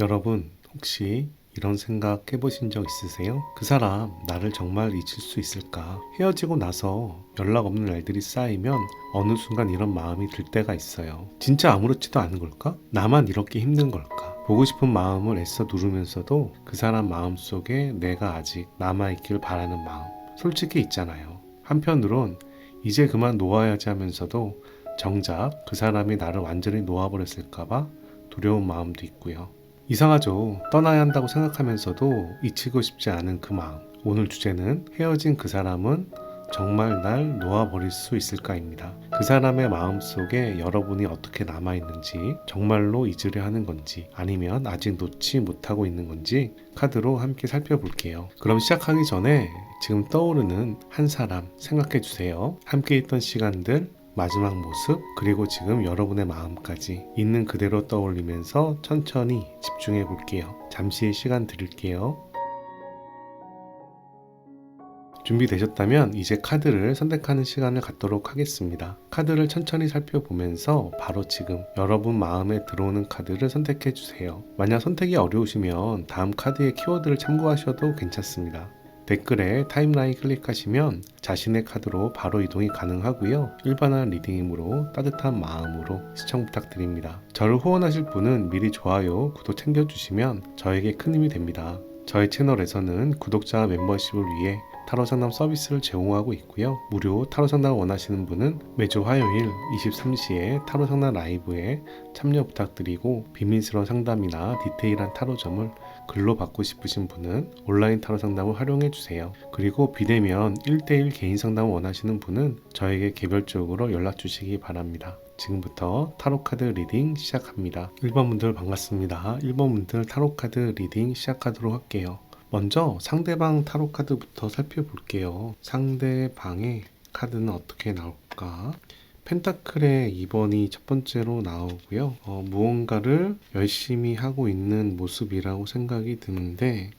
여러분, 혹시 이런 생각 해보신 적 있으세요? 그 사람 나를 정말 잊을 수 있을까? 헤어지고 나서 연락 없는 날들이 쌓이면 어느 순간 이런 마음이 들 때가 있어요. 진짜 아무렇지도 않은 걸까? 나만 이렇게 힘든 걸까? 보고 싶은 마음을 애써 누르면서도 그 사람 마음속에 내가 아직 남아있길 바라는 마음, 솔직히 있잖아요. 한편으론 이제 그만 놓아야지 하면서도 정작 그 사람이 나를 완전히 놓아버렸을까봐 두려운 마음도 있고요. 이상하죠. 떠나야 한다고 생각하면서도 잊히고 싶지 않은 그 마음. 오늘 주제는 헤어진 그 사람은 정말 날 놓아버릴 수 있을까입니다. 그 사람의 마음속에 여러분이 어떻게 남아있는지, 정말로 잊으려 하는 건지, 아니면 아직 놓지 못하고 있는 건지 카드로 함께 살펴볼게요. 그럼 시작하기 전에 지금 떠오르는 한 사람 생각해 주세요. 함께 있던 시간들, 마지막 모습, 그리고 지금 여러분의 마음까지 있는 그대로 떠올리면서 천천히 집중해 볼게요. 잠시 시간 드릴게요. 준비되셨다면 이제 카드를 선택하는 시간을 갖도록 하겠습니다. 카드를 천천히 살펴보면서 바로 지금 여러분 마음에 들어오는 카드를 선택해 주세요. 만약 선택이 어려우시면 다음 카드의 키워드를 참고하셔도 괜찮습니다. 댓글에 타임라인 클릭하시면 자신의 카드로 바로 이동이 가능하고요. 일반화 리딩이므로 따뜻한 마음으로 시청 부탁드립니다. 저를 후원하실 분은 미리 좋아요, 구독 챙겨주시면 저에게 큰 힘이 됩니다. 저희 채널에서는 구독자 멤버십을 위해 타로 상담 서비스를 제공하고 있고요. 무료 타로 상담을 원하시는 분은 매주 화요일 23시에 타로 상담 라이브에 참여 부탁드리고, 비밀스러운 상담이나 디테일한 타로점을 글로 받고 싶으신 분은 온라인 타로 상담을 활용해 주세요. 그리고 비대면 1대1 개인 상담을 원하시는 분은 저에게 개별적으로 연락 주시기 바랍니다. 지금부터 타로카드 리딩 시작합니다. 1번 분들 반갑습니다. 1번 분들 타로카드 리딩 시작하도록 할게요. 먼저 상대방 타로카드부터 살펴볼게요. 상대방의 카드는 어떻게 나올까? 펜타클의 2번이 첫 번째로 나오고요. 무언가를 열심히 하고 있는 모습이라고 생각이 드는데,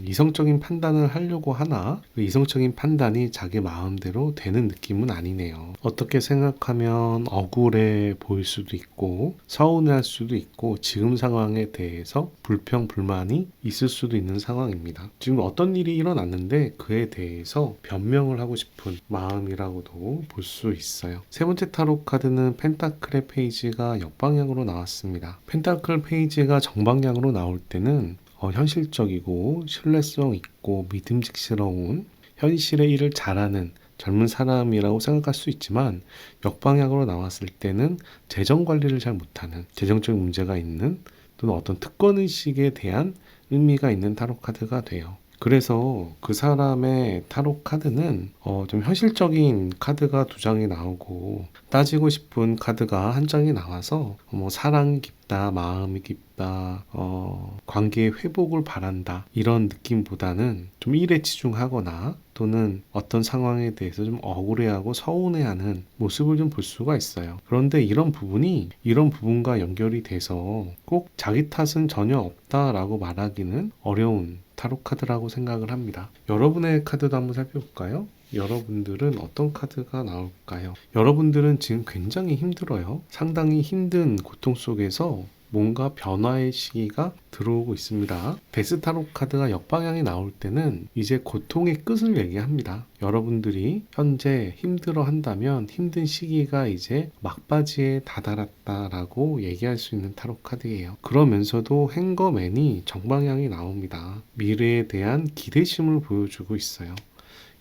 이성적인 판단을 하려고 하나 그 이성적인 판단이 자기 마음대로 되는 느낌은 아니네요. 어떻게 생각하면 억울해 보일 수도 있고 서운해할 수도 있고 지금 상황에 대해서 불평 불만이 있을 수도 있는 상황입니다. 지금 어떤 일이 일어났는데 그에 대해서 변명을 하고 싶은 마음이라고도 볼 수 있어요. 세 번째 타로 카드는 펜타클의 페이지가 역방향으로 나왔습니다. 펜타클 페이지가 정방향으로 나올 때는 현실적이고 신뢰성 있고 믿음직스러운 현실의 일을 잘하는 젊은 사람이라고 생각할 수 있지만, 역방향으로 나왔을 때는 재정 관리를 잘 못하는, 재정적인 문제가 있는, 또는 어떤 특권의식에 대한 의미가 있는 타로 카드가 돼요. 그래서 그 사람의 타로 카드는 좀 현실적인 카드가 두 장이 나오고, 따지고 싶은 카드가 한 장이 나와서 사랑이 깊다, 마음이 깊다, 관계의 회복을 바란다, 이런 느낌보다는 좀 일에 치중하거나 또는 어떤 상황에 대해서 좀 억울해하고 서운해하는 모습을 좀 볼 수가 있어요. 그런데 이런 부분과 연결이 돼서 꼭 자기 탓은 전혀 없다라고 말하기는 어려운 타로 카드라고 생각을 합니다. 여러분의 카드도 한번 살펴볼까요? 여러분들은 어떤 카드가 나올까요? 여러분들은 지금 굉장히 힘들어요. 상당히 힘든 고통 속에서 뭔가 변화의 시기가 들어오고 있습니다. 데스타로 카드가 역방향이 나올 때는 이제 고통의 끝을 얘기합니다. 여러분들이 현재 힘들어 한다면 힘든 시기가 이제 막바지에 다다랐다라고 얘기할 수 있는 타로 카드예요. 그러면서도 행거맨이 정방향이 나옵니다. 미래에 대한 기대심을 보여주고 있어요.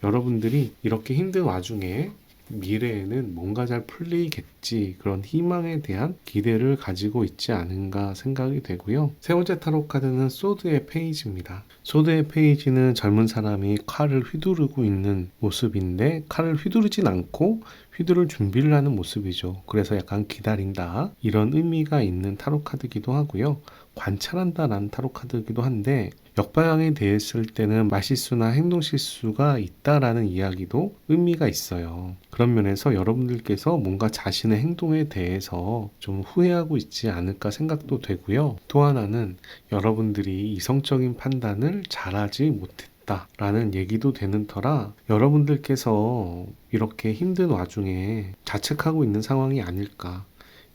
여러분들이 이렇게 힘든 와중에 미래에는 뭔가 잘 풀리겠지, 그런 희망에 대한 기대를 가지고 있지 않은가 생각이 되고요. 세 번째 타로 카드는 소드의 페이지입니다. 소드의 페이지는 젊은 사람이 칼을 휘두르고 있는 모습인데, 칼을 휘두르진 않고 휘두를 준비를 하는 모습이죠. 그래서 약간 기다린다, 이런 의미가 있는 타로 카드기도 하고요. 관찰한다라는 타로 카드이기도 한데, 역방향에 대했을 때는 말실수나 행동 실수가 있다라는 이야기도 의미가 있어요. 그런 면에서 여러분들께서 뭔가 자신의 행동에 대해서 좀 후회하고 있지 않을까 생각도 되고요. 또 하나는 여러분들이 이성적인 판단을 잘하지 못했다 라는 얘기도 되는 터라, 여러분들께서 이렇게 힘든 와중에 자책하고 있는 상황이 아닐까,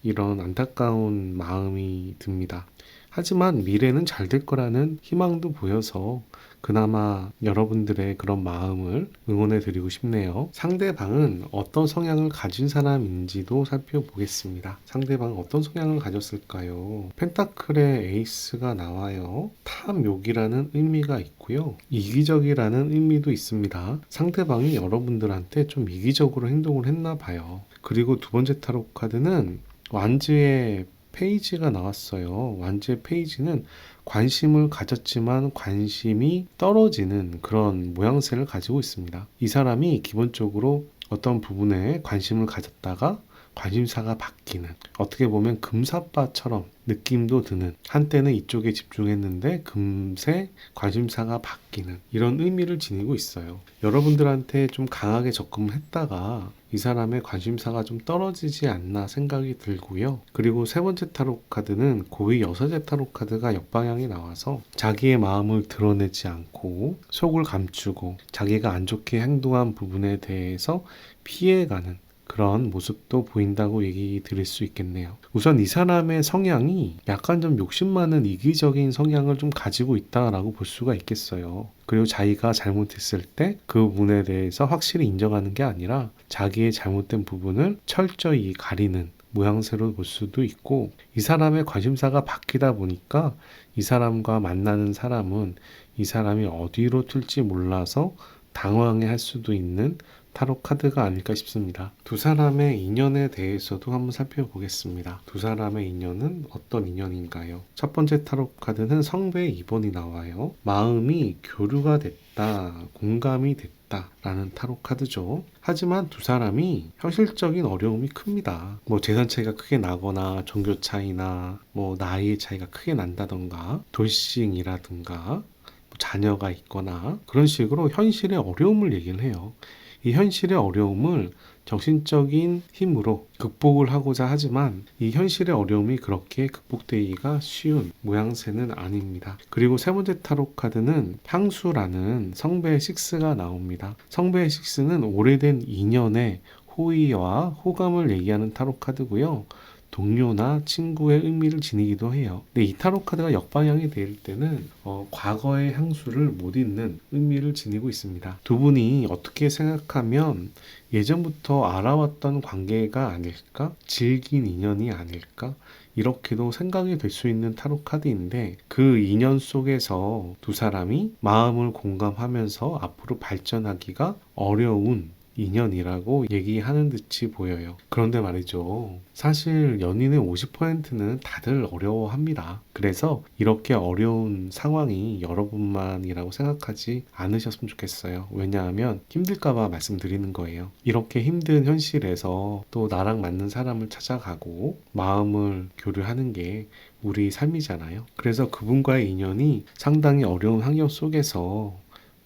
이런 안타까운 마음이 듭니다. 하지만 미래는 잘 될 거라는 희망도 보여서 그나마 여러분들의 그런 마음을 응원해 드리고 싶네요. 상대방은 어떤 성향을 가진 사람인지도 살펴보겠습니다. 상대방은 어떤 성향을 가졌을까요? 펜타클의 에이스가 나와요. 탐욕이라는 의미가 있고요. 이기적이라는 의미도 있습니다. 상대방이 여러분들한테 좀 이기적으로 행동을 했나 봐요. 그리고 두 번째 타로 카드는 완즈의 페이지가 나왔어요. 완즈의 페이지는 관심을 가졌지만 관심이 떨어지는 그런 모양새를 가지고 있습니다. 이 사람이 기본적으로 어떤 부분에 관심을 가졌다가 관심사가 바뀌는, 어떻게 보면 금사빠처럼 느낌도 드는, 한때는 이쪽에 집중했는데 금세 관심사가 바뀌는 이런 의미를 지니고 있어요. 여러분들한테 좀 강하게 접근을 했다가 이 사람의 관심사가 좀 떨어지지 않나 생각이 들고요. 그리고 세 번째 타로 카드는 고위 여섯의 타로 카드가 역방향이 나와서 자기의 마음을 드러내지 않고 속을 감추고 자기가 안 좋게 행동한 부분에 대해서 피해가는 그런 모습도 보인다고 얘기 드릴 수 있겠네요. 우선 이 사람의 성향이 약간 좀 욕심 많은 이기적인 성향을 좀 가지고 있다라고 볼 수가 있겠어요. 그리고 자기가 잘못했을 때 그 부분에 대해서 확실히 인정하는 게 아니라 자기의 잘못된 부분을 철저히 가리는 모양새로 볼 수도 있고, 이 사람의 관심사가 바뀌다 보니까 이 사람과 만나는 사람은 이 사람이 어디로 튈지 몰라서 당황해 할 수도 있는 타로 카드가 아닐까 싶습니다. 두 사람의 인연에 대해서도 한번 살펴보겠습니다. 두 사람의 인연은 어떤 인연인가요? 첫 번째 타로 카드는 성배의 2번이 나와요. 마음이 교류가 됐다, 공감이 됐다 라는 타로 카드죠. 하지만 두 사람이 현실적인 어려움이 큽니다. 재산 차이가 크게 나거나 종교 차이나 나이의 차이가 크게 난다던가 돌싱이라든가 자녀가 있거나 그런 식으로 현실의 어려움을 얘기를 해요. 이 현실의 어려움을 정신적인 힘으로 극복을 하고자 하지만 이 현실의 어려움이 그렇게 극복되기가 쉬운 모양새는 아닙니다. 그리고 세 번째 타로 카드는 향수라는 성배의 6가 나옵니다. 성배의 6는 오래된 인연의 호의와 호감을 얘기하는 타로 카드고요. 동료나 친구의 의미를 지니기도 해요. 근데 이 타로 카드가 역방향이 될 때는 과거의 향수를 못 잊는 의미를 지니고 있습니다. 두 분이 어떻게 생각하면 예전부터 알아왔던 관계가 아닐까? 질긴 인연이 아닐까? 이렇게도 생각이 될 수 있는 타로 카드인데, 그 인연 속에서 두 사람이 마음을 공감하면서 앞으로 발전하기가 어려운 인연이라고 얘기하는 듯이 보여요. 그런데 말이죠. 사실 연인의 50%는 다들 어려워합니다. 그래서 이렇게 어려운 상황이 여러분만이라고 생각하지 않으셨으면 좋겠어요. 왜냐하면 힘들까봐 말씀드리는 거예요. 이렇게 힘든 현실에서 또 나랑 맞는 사람을 찾아가고 마음을 교류하는 게 우리 삶이잖아요. 그래서 그분과의 인연이 상당히 어려운 환경 속에서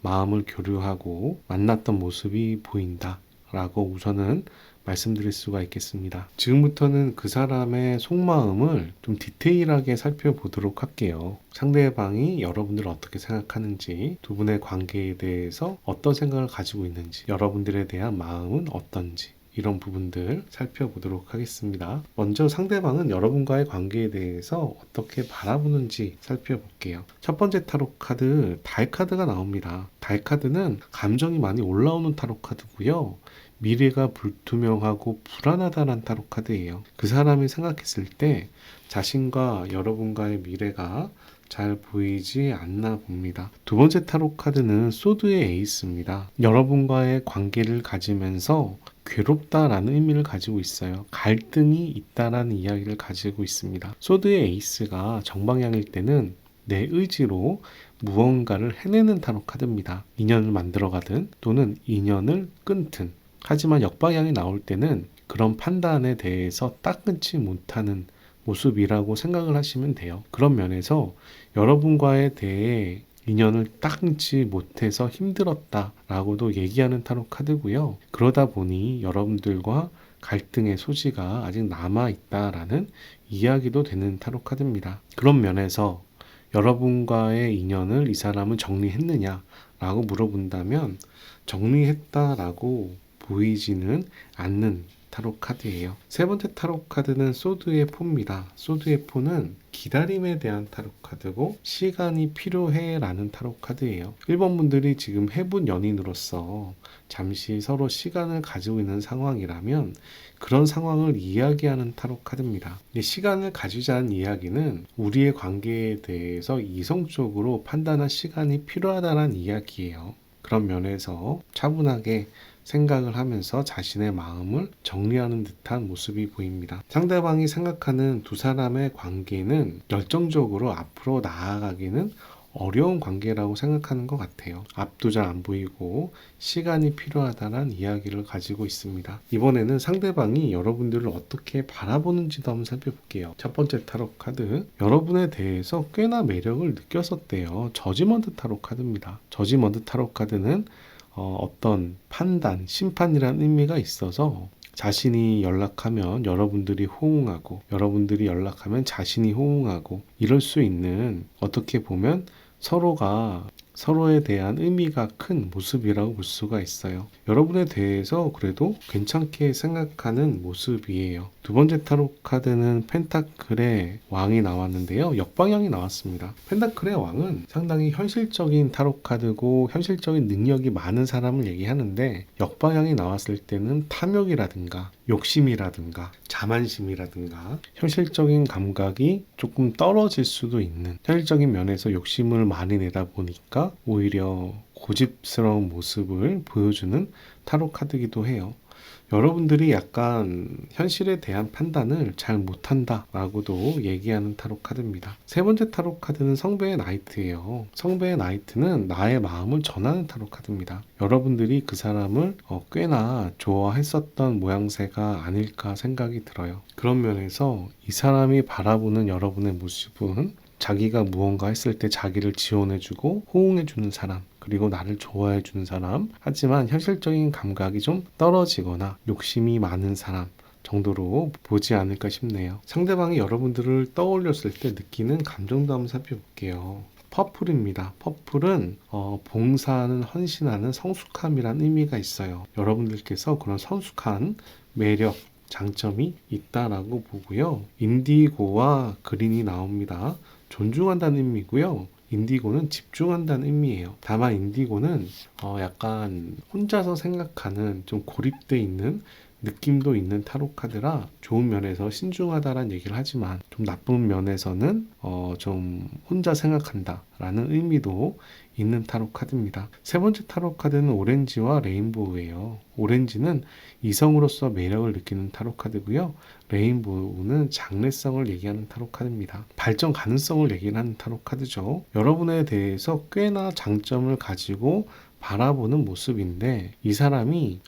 마음을 교류하고 만났던 모습이 보인다 라고 우선은 말씀드릴 수가 있겠습니다. 지금부터는 그 사람의 속마음을 좀 디테일하게 살펴보도록 할게요. 상대방이 여러분들을 어떻게 생각하는지, 두 분의 관계에 대해서 어떤 생각을 가지고 있는지, 여러분들에 대한 마음은 어떤지, 이런 부분들 살펴보도록 하겠습니다. 먼저 상대방은 여러분과의 관계에 대해서 어떻게 바라보는지 살펴볼게요. 첫 번째 타로 카드, 달 카드가 나옵니다. 달 카드는 감정이 많이 올라오는 타로 카드고요. 미래가 불투명하고 불안하다는 타로 카드예요. 그 사람이 생각했을 때 자신과 여러분과의 미래가 잘 보이지 않나 봅니다. 두 번째 타로 카드는 소드의 에이스입니다. 여러분과의 관계를 가지면서 괴롭다라는 의미를 가지고 있어요. 갈등이 있다라는 이야기를 가지고 있습니다. 소드의 에이스가 정방향일 때는 내 의지로 무언가를 해내는 타로 카드입니다. 인연을 만들어가든 또는 인연을 끊든. 하지만 역방향이 나올 때는 그런 판단에 대해서 딱 끊지 못하는 모습이라고 생각을 하시면 돼요. 그런 면에서 여러분과에 대해 인연을 딱 끊지 못해서 힘들었다라고도 얘기하는 타로 카드고요. 그러다 보니 여러분들과 갈등의 소지가 아직 남아있다라는 이야기도 되는 타로 카드입니다. 그런 면에서 여러분과의 인연을 이 사람은 정리했느냐라고 물어본다면 정리했다라고 보이지는 않는 타로 카드예요. 세 번째 타로 카드는 소드의 포입니다. 소드의 포는 기다림에 대한 타로 카드고 시간이 필요해 라는 타로 카드예요. 1번 분들이 지금 해분 연인으로서 잠시 서로 시간을 가지고 있는 상황이라면 그런 상황을 이야기하는 타로 카드입니다. 시간을 가지자는 이야기는 우리의 관계에 대해서 이성적으로 판단할 시간이 필요하다는 이야기예요. 그런 면에서 차분하게 생각을 하면서 자신의 마음을 정리하는 듯한 모습이 보입니다. 상대방이 생각하는 두 사람의 관계는 열정적으로 앞으로 나아가기는 어려운 관계라고 생각하는 것 같아요. 앞도 잘 안 보이고 시간이 필요하다는 이야기를 가지고 있습니다. 이번에는 상대방이 여러분들을 어떻게 바라보는지도 한번 살펴볼게요. 첫 번째 타로 카드, 여러분에 대해서 꽤나 매력을 느꼈었대요. 저지먼트 타로 카드입니다. 저지먼트 타로 카드는 어떤 판단, 심판이라는 의미가 있어서 자신이 연락하면 여러분들이 호응하고 여러분들이 연락하면 자신이 호응하고 이럴 수 있는, 어떻게 보면 서로가 서로에 대한 의미가 큰 모습이라고 볼 수가 있어요. 여러분에 대해서 그래도 괜찮게 생각하는 모습이에요. 두 번째 타로 카드는 펜타클의 왕이 나왔는데요. 역방향이 나왔습니다. 펜타클의 왕은 상당히 현실적인 타로 카드고 현실적인 능력이 많은 사람을 얘기하는데, 역방향이 나왔을 때는 탐욕이라든가 욕심이라든가 자만심이라든가 현실적인 감각이 조금 떨어질 수도 있는, 현실적인 면에서 욕심을 많이 내다 보니까 오히려 고집스러운 모습을 보여주는 타로 카드이기도 해요. 여러분들이 약간 현실에 대한 판단을 잘 못한다 라고도 얘기하는 타로 카드입니다. 세 번째 타로 카드는 성배의 나이트예요. 성배의 나이트는 나의 마음을 전하는 타로 카드입니다. 여러분들이 그 사람을 꽤나 좋아했었던 모양새가 아닐까 생각이 들어요. 그런 면에서 이 사람이 바라보는 여러분의 모습은 자기가 무언가 했을 때 자기를 지원해주고 호응해주는 사람, 그리고 나를 좋아해주는 사람, 하지만 현실적인 감각이 좀 떨어지거나 욕심이 많은 사람 정도로 보지 않을까 싶네요. 상대방이 여러분들을 떠올렸을 때 느끼는 감정도 한번 살펴볼게요. 퍼플입니다. 퍼플은 봉사하는, 헌신하는 성숙함이라는 의미가 있어요. 여러분들께서 그런 성숙한 매력, 장점이 있다라고 보고요. 인디고와 그린이 나옵니다. 존중한다는 의미고요. 인디고는 집중한다는 의미예요. 다만 인디고는 약간 혼자서 생각하는, 좀 고립돼 있는 느낌도 있는 타로 카드라 좋은 면에서 신중하다라는 얘기를 하지만 좀 나쁜 면에서는 좀 혼자 생각한다 라는 의미도 있는 타로 카드입니다. 세 번째 타로 카드는 오렌지와 레인보우예요. 오렌지는 이성으로서 매력을 느끼는 타로 카드고요. 레인보우는 장래성을 얘기하는 타로 카드입니다. 발전 가능성을 얘기하는 타로 카드죠. 여러분에 대해서 꽤나 장점을 가지고 바라보는 모습인데, 이 사람이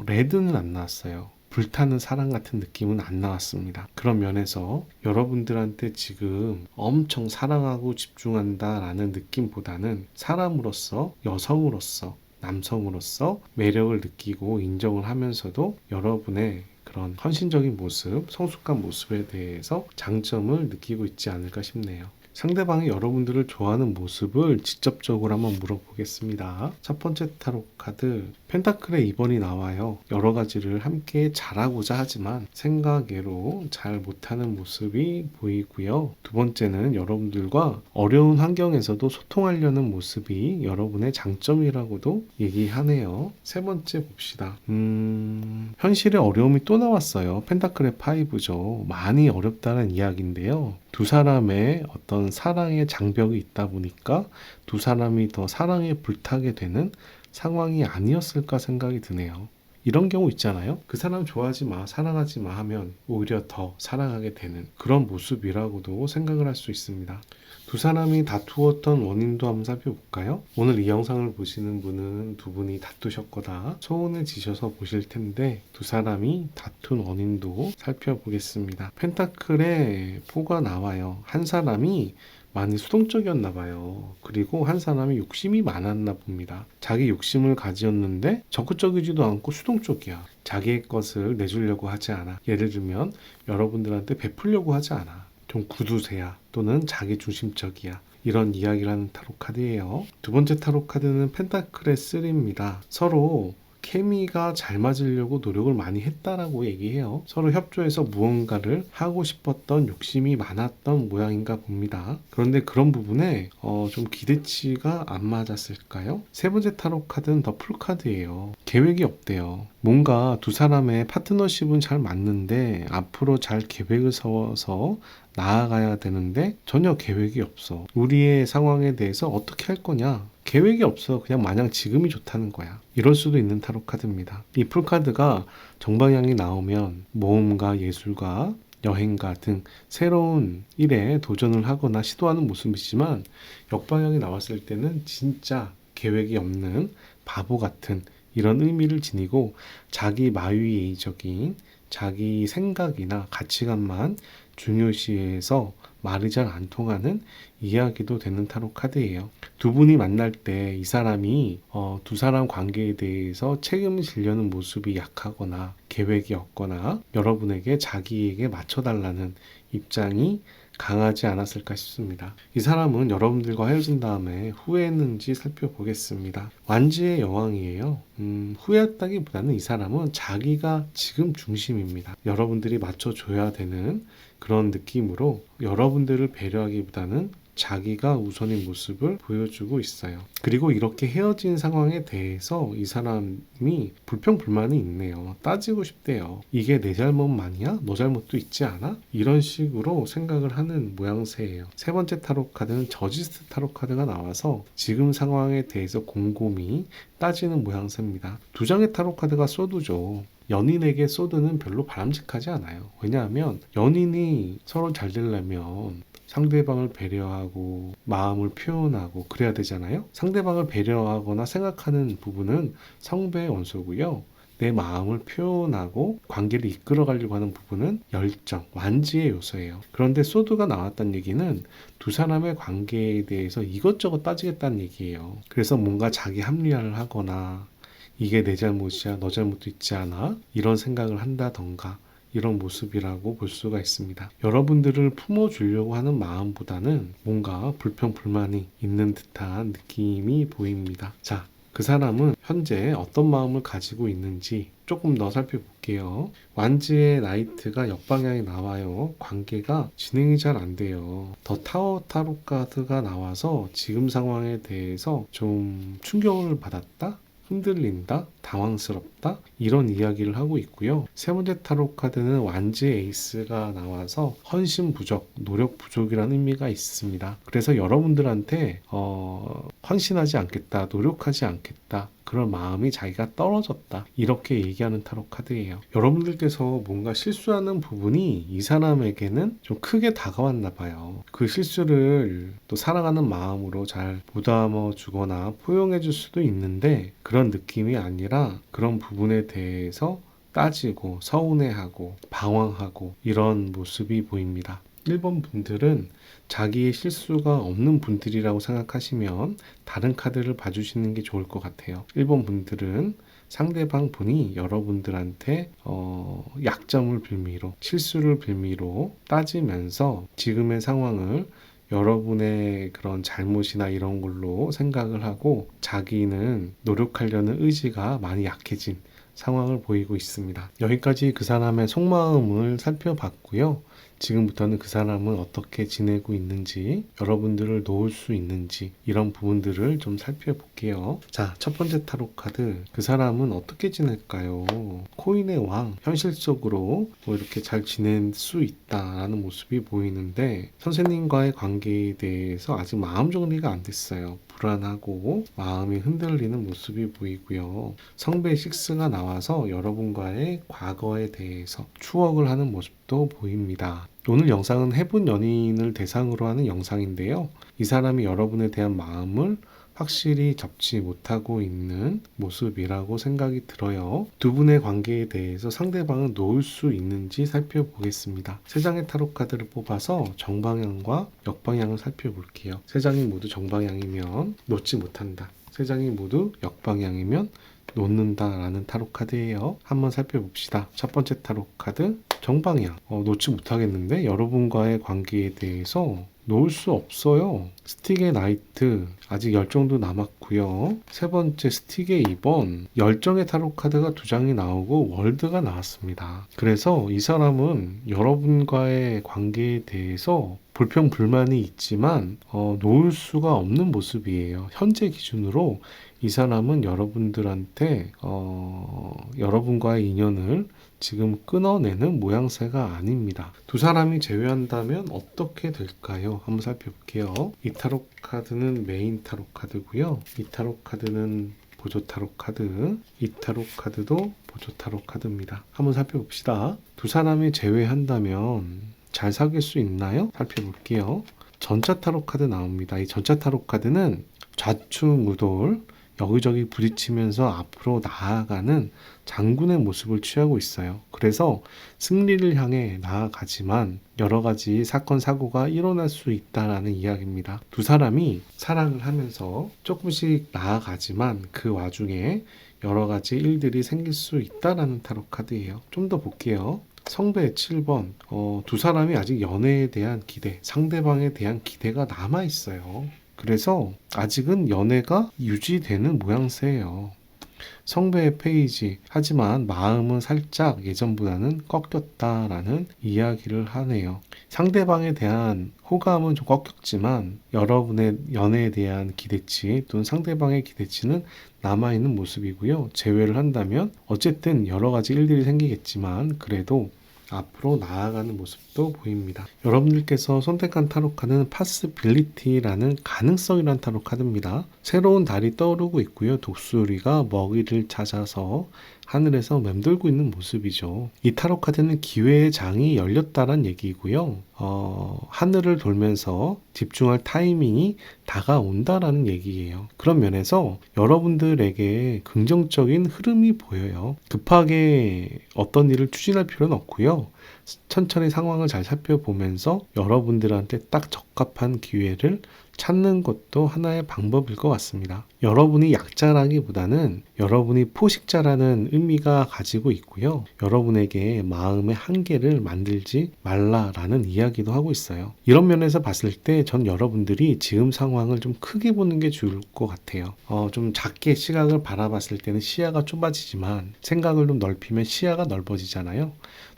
레드는 안 나왔어요. 불타는 사랑 같은 느낌은 안 나왔습니다. 그런 면에서 여러분들한테 지금 엄청 사랑하고 집중한다라는 느낌보다는 사람으로서, 여성으로서, 남성으로서 매력을 느끼고 인정을 하면서도 여러분의 그런 헌신적인 모습, 성숙한 모습에 대해서 장점을 느끼고 있지 않을까 싶네요. 상대방이 여러분들을 좋아하는 모습을 직접적으로 한번 물어보겠습니다. 첫 번째 타로 카드, 펜타클의 2번이 나와요. 여러 가지를 함께 잘하고자 하지만 생각외로 잘 못하는 모습이 보이고요. 두 번째는 여러분들과 어려운 환경에서도 소통하려는 모습이 여러분의 장점이라고도 얘기하네요. 세 번째 봅시다. 현실의 어려움이 또 나왔어요. 펜타클의 5죠. 많이 어렵다는 이야기인데요. 두 사람의 어떤 사랑의 장벽이 있다 보니까 두 사람이 더 사랑에 불타게 되는 상황이 아니었을까 생각이 드네요. 이런 경우 있잖아요. 그 사람 좋아하지 마, 사랑하지 마 하면 오히려 더 사랑하게 되는 그런 모습이라고도 생각을 할 수 있습니다. 두 사람이 다투었던 원인도 한번 살펴볼까요? 오늘 이 영상을 보시는 분은 두 분이 다투셨거나 소원해지셔서 보실 텐데, 두 사람이 다툰 원인도 살펴보겠습니다. 펜타클의 4가 나와요. 한 사람이 많이 수동적이었나 봐요. 그리고 한 사람이 욕심이 많았나 봅니다. 자기 욕심을 가지었는데 적극적이지도 않고 수동적이야. 자기의 것을 내주려고 하지 않아. 예를 들면 여러분들한테 베풀려고 하지 않아. 좀 구두쇠야, 또는 자기 중심적이야. 이런 이야기를 하는 타로 카드예요. 두 번째 타로 카드는 펜타클의 3입니다. 서로 케미가 잘 맞으려고 노력을 많이 했다라고 얘기해요. 서로 협조해서 무언가를 하고 싶었던 욕심이 많았던 모양인가 봅니다. 그런데 그런 부분에 좀 기대치가 안 맞았을까요? 세 번째 타로 카드는 더 풀 카드예요. 계획이 없대요. 뭔가 두 사람의 파트너십은 잘 맞는데 앞으로 잘 계획을 세워서 나아가야 되는데 전혀 계획이 없어. 우리의 상황에 대해서 어떻게 할 거냐? 계획이 없어. 그냥 마냥 지금이 좋다는 거야. 이럴 수도 있는 타로 카드입니다. 이 풀카드가 정방향이 나오면 모험가, 예술가, 여행가 등 새로운 일에 도전을 하거나 시도하는 모습이지만 역방향이 나왔을 때는 진짜 계획이 없는 바보 같은 이런 의미를 지니고 자기 마유이적인 자기 생각이나 가치관만 중요시해서 말이 잘 안 통하는 이야기도 되는 타로 카드예요. 두 분이 만날 때 이 사람이 두 사람 관계에 대해서 책임을 지려는 모습이 약하거나 계획이 없거나 여러분에게 자기에게 맞춰달라는 입장이 강하지 않았을까 싶습니다. 이 사람은 여러분들과 헤어진 다음에 후회했는지 살펴보겠습니다. 완지의 여왕이에요. 후회했다기보다는 이 사람은 자기가 지금 중심입니다. 여러분들이 맞춰줘야 되는 그런 느낌으로 여러분들을 배려하기보다는 자기가 우선인 모습을 보여주고 있어요. 그리고 이렇게 헤어진 상황에 대해서 이 사람이 불평불만이 있네요. 따지고 싶대요. 이게 내 잘못만이야? 너 잘못도 있지 않아? 이런 식으로 생각을 하는 모양새예요. 세 번째 타로 카드는 저지스트 타로 카드가 나와서 지금 상황에 대해서 곰곰이 따지는 모양새입니다. 두 장의 타로 카드가 소드죠. 연인에게 소드는 별로 바람직하지 않아요. 왜냐하면 연인이 서로 잘 되려면 상대방을 배려하고 마음을 표현하고 그래야 되잖아요. 상대방을 배려하거나 생각하는 부분은 성배의 원소고요. 내 마음을 표현하고 관계를 이끌어 가려고 하는 부분은 열정, 완지의 요소예요. 그런데 소드가 나왔다는 얘기는 두 사람의 관계에 대해서 이것저것 따지겠다는 얘기예요. 그래서 뭔가 자기 합리화를 하거나 이게 내 잘못이야, 너 잘못도 있지 않아? 이런 생각을 한다던가 이런 모습이라고 볼 수가 있습니다. 여러분들을 품어주려고 하는 마음보다는 뭔가 불평불만이 있는 듯한 느낌이 보입니다. 자, 그 사람은 현재 어떤 마음을 가지고 있는지 조금 더 살펴볼게요. 완지의 나이트가 역방향에 나와요. 관계가 진행이 잘 안 돼요. 더 타워 타로 카드가 나와서 지금 상황에 대해서 좀 충격을 받았다? 흔들린다, 당황스럽다 이런 이야기를 하고 있고요. 세 번째 타로 카드는 완지 에이스가 나와서 헌신 부족, 노력 부족이라는 의미가 있습니다. 그래서 여러분들한테 헌신하지 않겠다, 노력하지 않겠다 그런 마음이 자기가 떨어졌다 이렇게 얘기하는 타로 카드예요. 여러분들께서 뭔가 실수하는 부분이 이 사람에게는 좀 크게 다가왔나 봐요. 그 실수를 또 사랑하는 마음으로 잘 보담아 주거나 포용해 줄 수도 있는데 그런 느낌이 아니라 그런 부분에 대해서 따지고 서운해하고 방황하고 이런 모습이 보입니다. 1번 분들은 자기의 실수가 없는 분들이라고 생각하시면 다른 카드를 봐주시는 게 좋을 것 같아요. 1번 분들은 상대방 분이 여러분들한테 약점을 빌미로 실수를 빌미로 따지면서 지금의 상황을 여러분의 그런 잘못이나 이런 걸로 생각을 하고 자기는 노력하려는 의지가 많이 약해진 상황을 보이고 있습니다. 여기까지 그 사람의 속마음을 살펴봤고요. 지금부터는 그 사람은 어떻게 지내고 있는지, 여러분들을 도울 수 있는지 이런 부분들을 좀 살펴볼게요. 자, 첫 번째 타로 카드. 그 사람은 어떻게 지낼까요? 코인의 왕. 현실 속으로 뭐 이렇게 잘 지낼 수 있다라는 모습이 보이는데 선생님과의 관계에 대해서 아직 마음 정리가 안 됐어요. 불안하고 마음이 흔들리는 모습이 보이고요. 성배 6가 나와서 여러분과의 과거에 대해서 추억을 하는 모습도 보입니다. 오늘 영상은 해본 연인을 대상으로 하는 영상인데요. 이 사람이 여러분에 대한 마음을 확실히 접지 못하고 있는 모습이라고 생각이 들어요. 두 분의 관계에 대해서 상대방은 놓을 수 있는지 살펴보겠습니다. 세 장의 타로 카드를 뽑아서 정방향과 역방향을 살펴볼게요. 세 장이 모두 정방향이면 놓지 못한다. 세 장이 모두 역방향이면 놓는다라는 타로 카드예요. 한번 살펴봅시다. 첫 번째 타로 카드 정방향 놓지 못하겠는데 여러분과의 관계에 대해서 놓을 수 없어요. 스틱의 나이트 아직 열정도 남았고요. 세 번째 스틱의 2번 열정의 타로 카드가 2장이 나오고 월드가 나왔습니다. 그래서 이 사람은 여러분과의 관계에 대해서 불평불만이 있지만 놓을 수가 없는 모습이에요. 현재 기준으로 이 사람은 여러분들한테 여러분과의 인연을 지금 끊어내는 모양새가 아닙니다. 두 사람이 제외한다면 어떻게 될까요? 한번 살펴볼게요. 이 타로 카드는 메인 타로 카드고요. 이 타로 카드는 보조 타로 카드, 이 타로 카드도 보조 타로 카드입니다. 한번 살펴봅시다. 두 사람이 제외한다면 잘 사귈 수 있나요? 살펴볼게요. 전차 타로 카드 나옵니다. 이 전차 타로 카드는 좌충우돌 여기저기 부딪히면서 앞으로 나아가는 장군의 모습을 취하고 있어요. 그래서 승리를 향해 나아가지만 여러 가지 사건 사고가 일어날 수 있다라는 이야기입니다. 두 사람이 사랑을 하면서 조금씩 나아가지만 그 와중에 여러 가지 일들이 생길 수 있다라는 타로 카드예요. 좀 더 볼게요. 성배 7번 두 사람이 아직 연애에 대한 기대, 상대방에 대한 기대가 남아 있어요. 그래서 아직은 연애가 유지되는 모양새예요. 성배의 페이지. 하지만 마음은 살짝 예전보다는 꺾였다라는 이야기를 하네요. 상대방에 대한 호감은 좀 꺾였지만 여러분의 연애에 대한 기대치 또는 상대방의 기대치는 남아있는 모습이고요. 제외를 한다면 어쨌든 여러 가지 일들이 생기겠지만 그래도 앞으로 나아가는 모습도 보입니다. 여러분들께서 선택한 타로 카드는 파스빌리티라는 가능성이라는 타로 카드입니다. 새로운 달이 떠오르고 있고요. 독수리가 먹이를 찾아서 하늘에서 맴돌고 있는 모습이죠. 이 타로 카드는 기회의 장이 열렸다는 얘기이고요. 하늘을 돌면서 집중할 타이밍이 다가온다라는 얘기예요. 그런 면에서 여러분들에게 긍정적인 흐름이 보여요. 급하게 어떤 일을 추진할 필요는 없고요. 천천히 상황을 잘 살펴보면서 여러분들한테 딱 적합한 기회를 찾는 것도 하나의 방법일 것 같습니다. 여러분이 약자라기보다는 여러분이 포식자라는 의미가 가지고 있고요. 여러분에게 마음의 한계를 만들지 말라라는 이야기도 하고 있어요. 이런 면에서 봤을 때 전 여러분들이 지금 상황을 좀 크게 보는 게 좋을 것 같아요. 좀 작게 시각을 바라봤을 때는 시야가 좁아지지만 생각을 좀 넓히면 시야가 넓어지잖아요.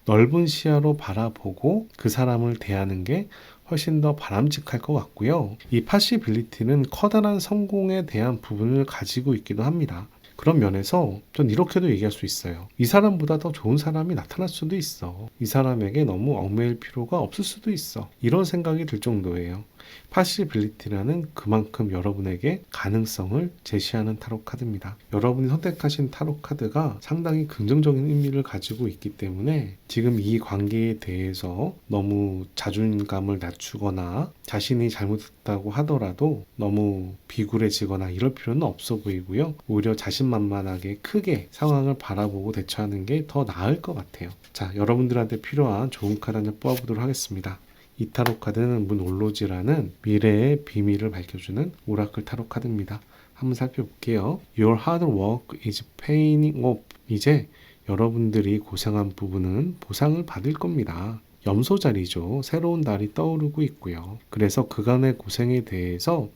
넓은 시야로 바라보고 그 사람을 대하는 게 훨씬 더 바람직할 것 같고요. 이 파시빌리티는 커다란 성공에 대한 부분을 가지고 있기도 합니다. 그런 면에서 전 이렇게도 얘기할 수 있어요. 이 사람보다 더 좋은 사람이 나타날 수도 있어. 이 사람에게 너무 얽매일 필요가 없을 수도 있어. 이런 생각이 들 정도예요. 파시빌리티라는 그만큼 여러분에게 가능성을 제시하는 타로 카드입니다. 여러분이 선택하신 타로 카드가 상당히 긍정적인 의미를 가지고 있기 때문에 지금 이 관계에 대해서 너무 자존감을 낮추거나 자신이 잘못했다고 하더라도 너무 비굴해지거나 이럴 필요는 없어 보이고요. 오히려 자신만만하게 크게 상황을 바라보고 대처하는 게 더 나을 것 같아요. 자, 여러분들한테 필요한 좋은 카드 한장 뽑아보도록 하겠습니다. 이 타로 카드는 문 올로지라는 미래의 비밀을 밝혀주는 오라클 타로 카드입니다. 한번 살펴볼게요. Your hard work is paying off. 이제 여러분들이 고생한 부분은 보상을 받을 겁니다. 염소 자리죠. 새로운 달이 떠오르고 있고요. 그래서 그간의 고생에 대해서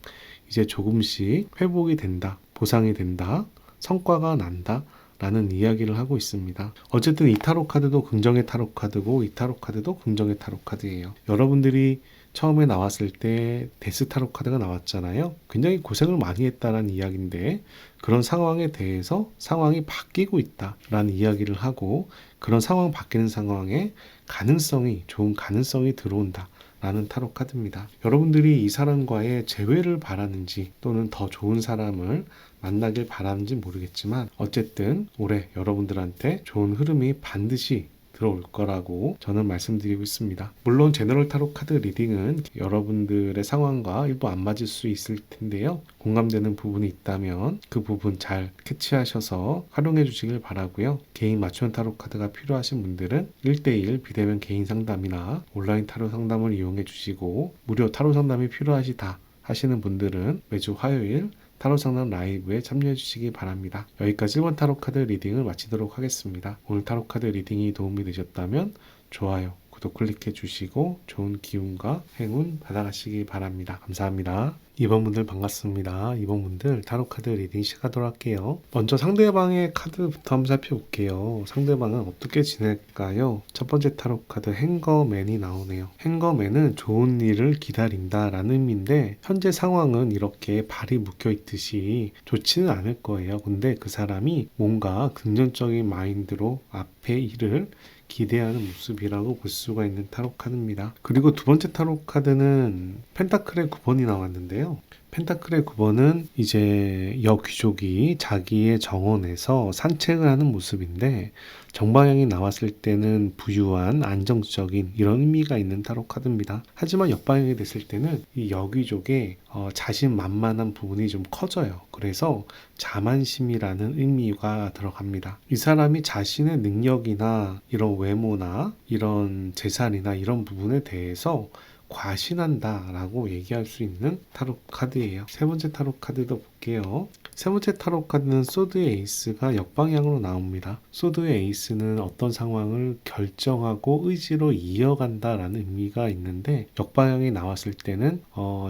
이제 조금씩 회복이 된다. 보상이 된다. 성과가 난다. 라는 이야기를 하고 있습니다. 어쨌든 이 타로 카드도 긍정의 타로 카드고 이 타로 카드도 긍정의 타로 카드예요. 여러분들이 처음에 나왔을 때 데스 타로 카드가 나왔잖아요. 굉장히 고생을 많이 했다는 이야기인데 그런 상황에 대해서 상황이 바뀌고 있다라는 이야기를 하고 그런 상황 바뀌는 상황에 가능성이 좋은 가능성이 들어온다. 라는 타로 카드입니다. 여러분들이 이 사람과의 재회를 바라는지 또는 더 좋은 사람을 만나길 바라는지 모르겠지만 어쨌든 올해 여러분들한테 좋은 흐름이 반드시 들어올 거라고 저는 말씀드리고 있습니다. 물론 제너럴 타로 카드 리딩은 여러분들의 상황과 일부 안 맞을 수 있을 텐데요. 공감되는 부분이 있다면 그 부분 잘 캐치하셔서 활용해 주시길 바라고요. 개인 맞춤 타로 카드가 필요하신 분들은 1대1 비대면 개인 상담이나 온라인 타로 상담을 이용해 주시고 무료 타로 상담이 필요하시다 하시는 분들은 매주 화요일 타로 상담 라이브에 참여해 주시기 바랍니다. 여기까지 1번 타로 카드 리딩을 마치도록 하겠습니다. 오늘 타로 카드 리딩이 도움이 되셨다면 좋아요, 구독 클릭해 주시고 좋은 기운과 행운 받아가시기 바랍니다. 감사합니다. 2번 분들 반갑습니다. 2번 분들 타로카드 리딩 시작하도록 할게요. 먼저 상대방의 카드부터 한번 살펴볼게요. 상대방은 어떻게 지낼까요? 첫 번째 타로카드 행거맨이 나오네요. 행거맨은 좋은 일을 기다린다 라는 의미인데 현재 상황은 이렇게 발이 묶여 있듯이 좋지는 않을 거예요. 근데 그 사람이 뭔가 긍정적인 마인드로 앞에 일을 기대하는 모습이라고 볼 수가 있는 타로 카드입니다. 그리고 두 번째 타로 카드는 펜타클의 9번이 나왔는데요. 펜타클의 9번은 이제 여귀족이 자기의 정원에서 산책을 하는 모습인데 정방향이 나왔을 때는 부유한 안정적인 이런 의미가 있는 타로 카드입니다. 하지만 역방향이 됐을 때는 이 여귀족의 자신만만한 부분이 좀 커져요. 그래서 자만심이라는 의미가 들어갑니다. 이 사람이 자신의 능력이나 이런 외모나 이런 재산이나 이런 부분에 대해서 과신한다 라고 얘기할 수 있는 타로 카드예요. 세 번째 타로 카드도 볼게요. 세 번째 타로 카드는 소드의 에이스가 역방향으로 나옵니다. 소드의 에이스는 어떤 상황을 결정하고 의지로 이어간다 라는 의미가 있는데 역방향이 나왔을 때는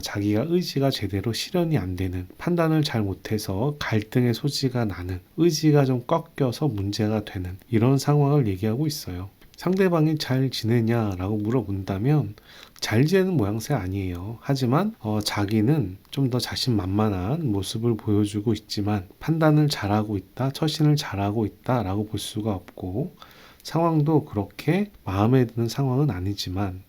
자기가 의지가 제대로 실현이 안 되는, 판단을 잘 못해서 갈등의 소지가 나는, 의지가 좀 꺾여서 문제가 되는 이런 상황을 얘기하고 있어요. 상대방이 잘 지내냐라고 물어본다면 잘 지내는 모양새 아니에요. 하지만 자기는 좀 더 자신만만한 모습을 보여주고 있지만 판단을 잘하고 있다, 처신을 잘하고 있다라고 볼 수가 없고 상황도 그렇게 마음에 드는 상황은 아니지만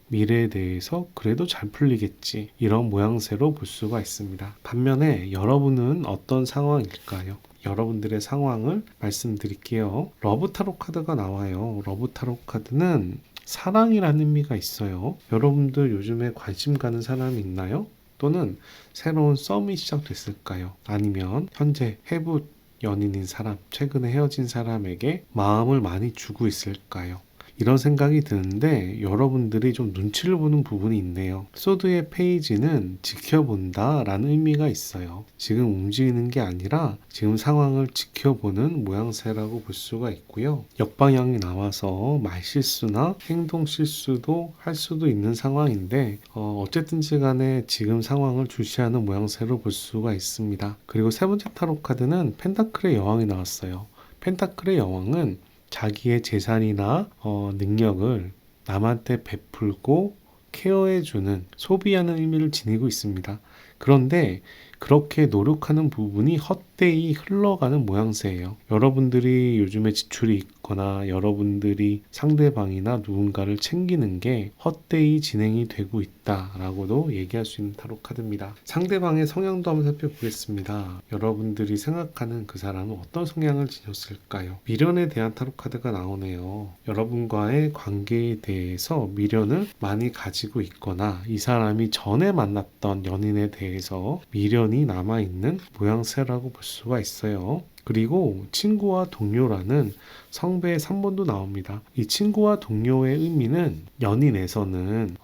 미래에 대해서 그래도 잘 풀리겠지, 이런 모양새로 볼 수가 있습니다. 반면에 여러분은 어떤 상황일까요? 여러분들의 상황을 말씀드릴게요. 러브 타로 카드가 나와요. 러브 타로 카드는 사랑이라는 의미가 있어요. 여러분들 요즘에 관심 가는 사람이 있나요? 또는 새로운 썸이 시작됐을까요? 아니면 현재 해부 연인인 사람, 최근에 헤어진 사람에게 마음을 많이 주고 있을까요? 이런 생각이 드는데 여러분들이 좀 눈치를 보는 부분이 있네요. 소드의 페이지는 지켜본다 라는 의미가 있어요. 지금 움직이는 게 아니라 지금 상황을 지켜보는 모양새라고 볼 수가 있고요. 역방향이 나와서 말실수나 행동 실수도 할 수도 있는 상황인데 어쨌든지 간에 지금 상황을 주시하는 모양새로 볼 수가 있습니다. 그리고 세 번째 타로 카드는 펜타클의 여왕이 나왔어요. 펜타클의 여왕은 자기의 재산이나 능력을 남한테 베풀고 케어해주는, 소비하는 의미를 지니고 있습니다. 그런데 그렇게 노력하는 부분이 헛되이 흘러가는 모양새예요. 여러분들이 요즘에 지출이 있거나 여러분들이 상대방이나 누군가를 챙기는 게 헛되이 진행이 되고 있다라고도 얘기할 수 있는 타로 카드입니다. 상대방의 성향도 한번 살펴보겠습니다. 여러분들이 생각하는 그 사람은 어떤 성향을 지녔을까요? 미련에 대한 타로 카드가 나오네요. 여러분과의 관계에 대해서 미련을 많이 가지고 있거나 이 사람이 전에 만났던 연인에 대해서 미련이 남아있는 모양새라고 볼 수가 있어요. 그리고 친구와 동료라는 성배의 3번도 나옵니다. 이 친구와 동료의 의미는 연인에서는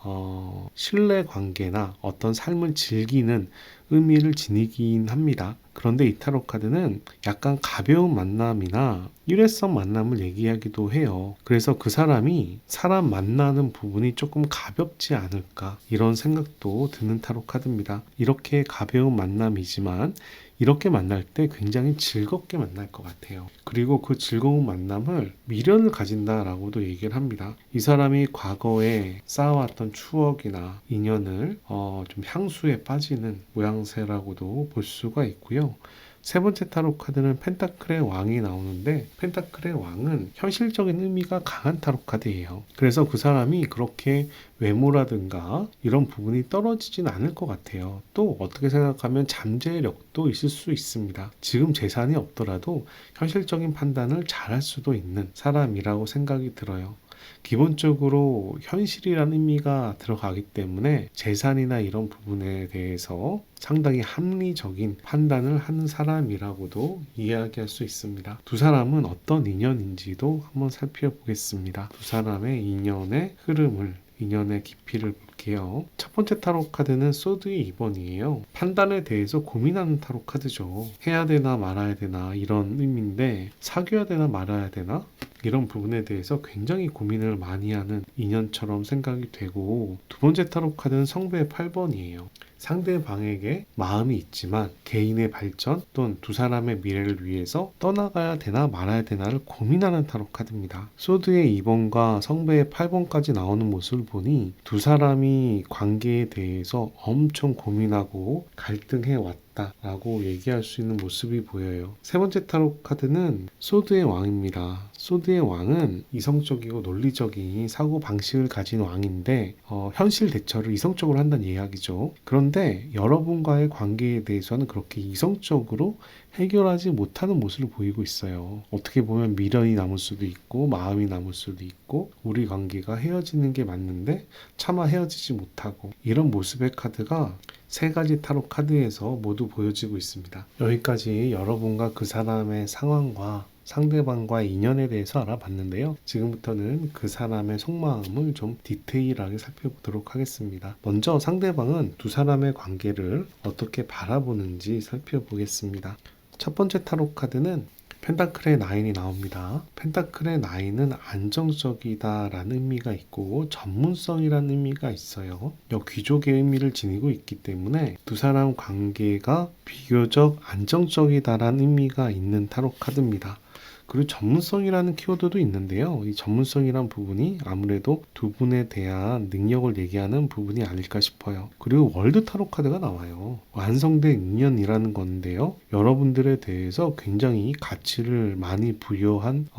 신뢰 관계나 어떤 삶을 즐기는 의미를 지니긴 합니다. 그런데 이 타로 카드는 약간 가벼운 만남이나 일회성 만남을 얘기하기도 해요. 그래서 그 사람이 사람 만나는 부분이 조금 가볍지 않을까, 이런 생각도 드는 타로 카드입니다. 이렇게 가벼운 만남이지만 이렇게 만날 때 굉장히 즐겁게 만날 것 같아요. 그리고 그 즐거운 만남을 미련을 가진다라고도 얘기를 합니다. 이 사람이 과거에 쌓아왔던 추억이나 인연을 좀 향수에 빠지는 모양새라고도 볼 수가 있고요. 세 번째 타로 카드는 펜타클의 왕이 나오는데 펜타클의 왕은 현실적인 의미가 강한 타로 카드예요. 그래서 그 사람이 그렇게 외모라든가 이런 부분이 떨어지진 않을 것 같아요. 또 어떻게 생각하면 잠재력도 있을 수 있습니다. 지금 재산이 없더라도 현실적인 판단을 잘할 수도 있는 사람이라고 생각이 들어요. 기본적으로 현실이라는 의미가 들어가기 때문에 재산이나 이런 부분에 대해서 상당히 합리적인 판단을 하는 사람이라고도 이야기할 수 있습니다. 두 사람은 어떤 인연인지도 한번 살펴보겠습니다. 두 사람의 인연의 흐름을 인연의 깊이를 볼게요. 첫 번째 타로 카드는 소드의 2번이에요. 판단에 대해서 고민하는 타로 카드죠. 해야 되나 말아야 되나 이런 의미인데, 사귀어야 되나 말아야 되나 이런 부분에 대해서 굉장히 고민을 많이 하는 인연처럼 생각이 되고, 두 번째 타로 카드는 성배의 8번이에요. 상대방에게 마음이 있지만 개인의 발전 또는 두 사람의 미래를 위해서 떠나가야 되나 말아야 되나를 고민하는 타로 카드입니다. 소드의 2번과 성배의 8번까지 나오는 모습을 보니 두 사람이 관계에 대해서 엄청 고민하고 갈등해 왔다라고 얘기할 수 있는 모습이 보여요. 세 번째 타로 카드는 소드의 왕입니다. 소드의 왕은 이성적이고 논리적인 사고 방식을 가진 왕인데, 현실 대처를 이성적으로 한다는 이야기죠. 그런데 여러분과의 관계에 대해서는 그렇게 이성적으로 해결하지 못하는 모습을 보이고 있어요. 어떻게 보면 미련이 남을 수도 있고 마음이 남을 수도 있고, 우리 관계가 헤어지는 게 맞는데 차마 헤어지지 못하고, 이런 모습의 카드가 세 가지 타로 카드에서 모두 보여지고 있습니다. 여기까지 여러분과 그 사람의 상황과 상대방과의 인연에 대해서 알아봤는데요. 지금부터는 그 사람의 속마음을 좀 디테일하게 살펴보도록 하겠습니다. 먼저 상대방은 두 사람의 관계를 어떻게 바라보는지 살펴보겠습니다. 첫 번째 타로 카드는 펜타클의 9이 나옵니다. 펜타클의 9은 안정적이다라는 의미가 있고 전문성이라는 의미가 있어요. 귀족의 의미를 지니고 있기 때문에 두 사람 관계가 비교적 안정적이다라는 의미가 있는 타로 카드입니다. 그리고 전문성이라는 키워드도 있는데요. 이 전문성이란 부분이 아무래도 두 분에 대한 능력을 얘기하는 부분이 아닐까 싶어요. 그리고 월드 타로 카드가 나와요. 완성된 인연이라는 건데요. 여러분들에 대해서 굉장히 가치를 많이 부여한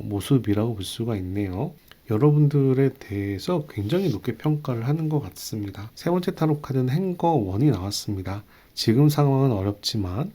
모습이라고 볼 수가 있네요. 여러분들에 대해서 굉장히 높게 평가를 하는 것 같습니다. 세 번째 타로 카드는 행거 1이 나왔습니다. 지금 상황은 어렵지만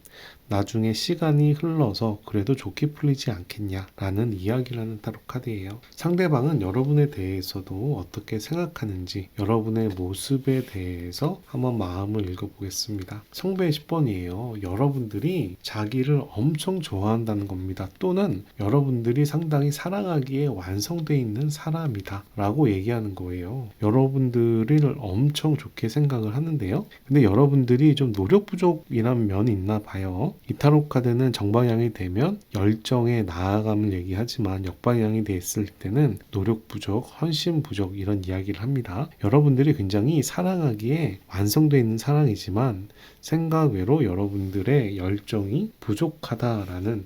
나중에 시간이 흘러서 그래도 좋게 풀리지 않겠냐라는 이야기를 하는 타로 카드예요. 상대방은 여러분에 대해서도 어떻게 생각하는지, 여러분의 모습에 대해서 한번 마음을 읽어보겠습니다. 성배의 10번이에요. 여러분들이 자기를 엄청 좋아한다는 겁니다. 또는 여러분들이 상당히 사랑하기에 완성되어 있는 사람이다 라고 얘기하는 거예요. 여러분들을 엄청 좋게 생각을 하는데요. 근데 여러분들이 좀 노력 부족이라는 면이 있나 봐요. 이 타로 카드는 정방향이 되면 열정의 나아감을 얘기하지만 역방향이 됐을 때는 노력 부족, 헌신 부족 이런 이야기를 합니다. 여러분들이 굉장히 사랑하기에 완성되어 있는 사랑이지만 생각 외로 여러분들의 열정이 부족하다라는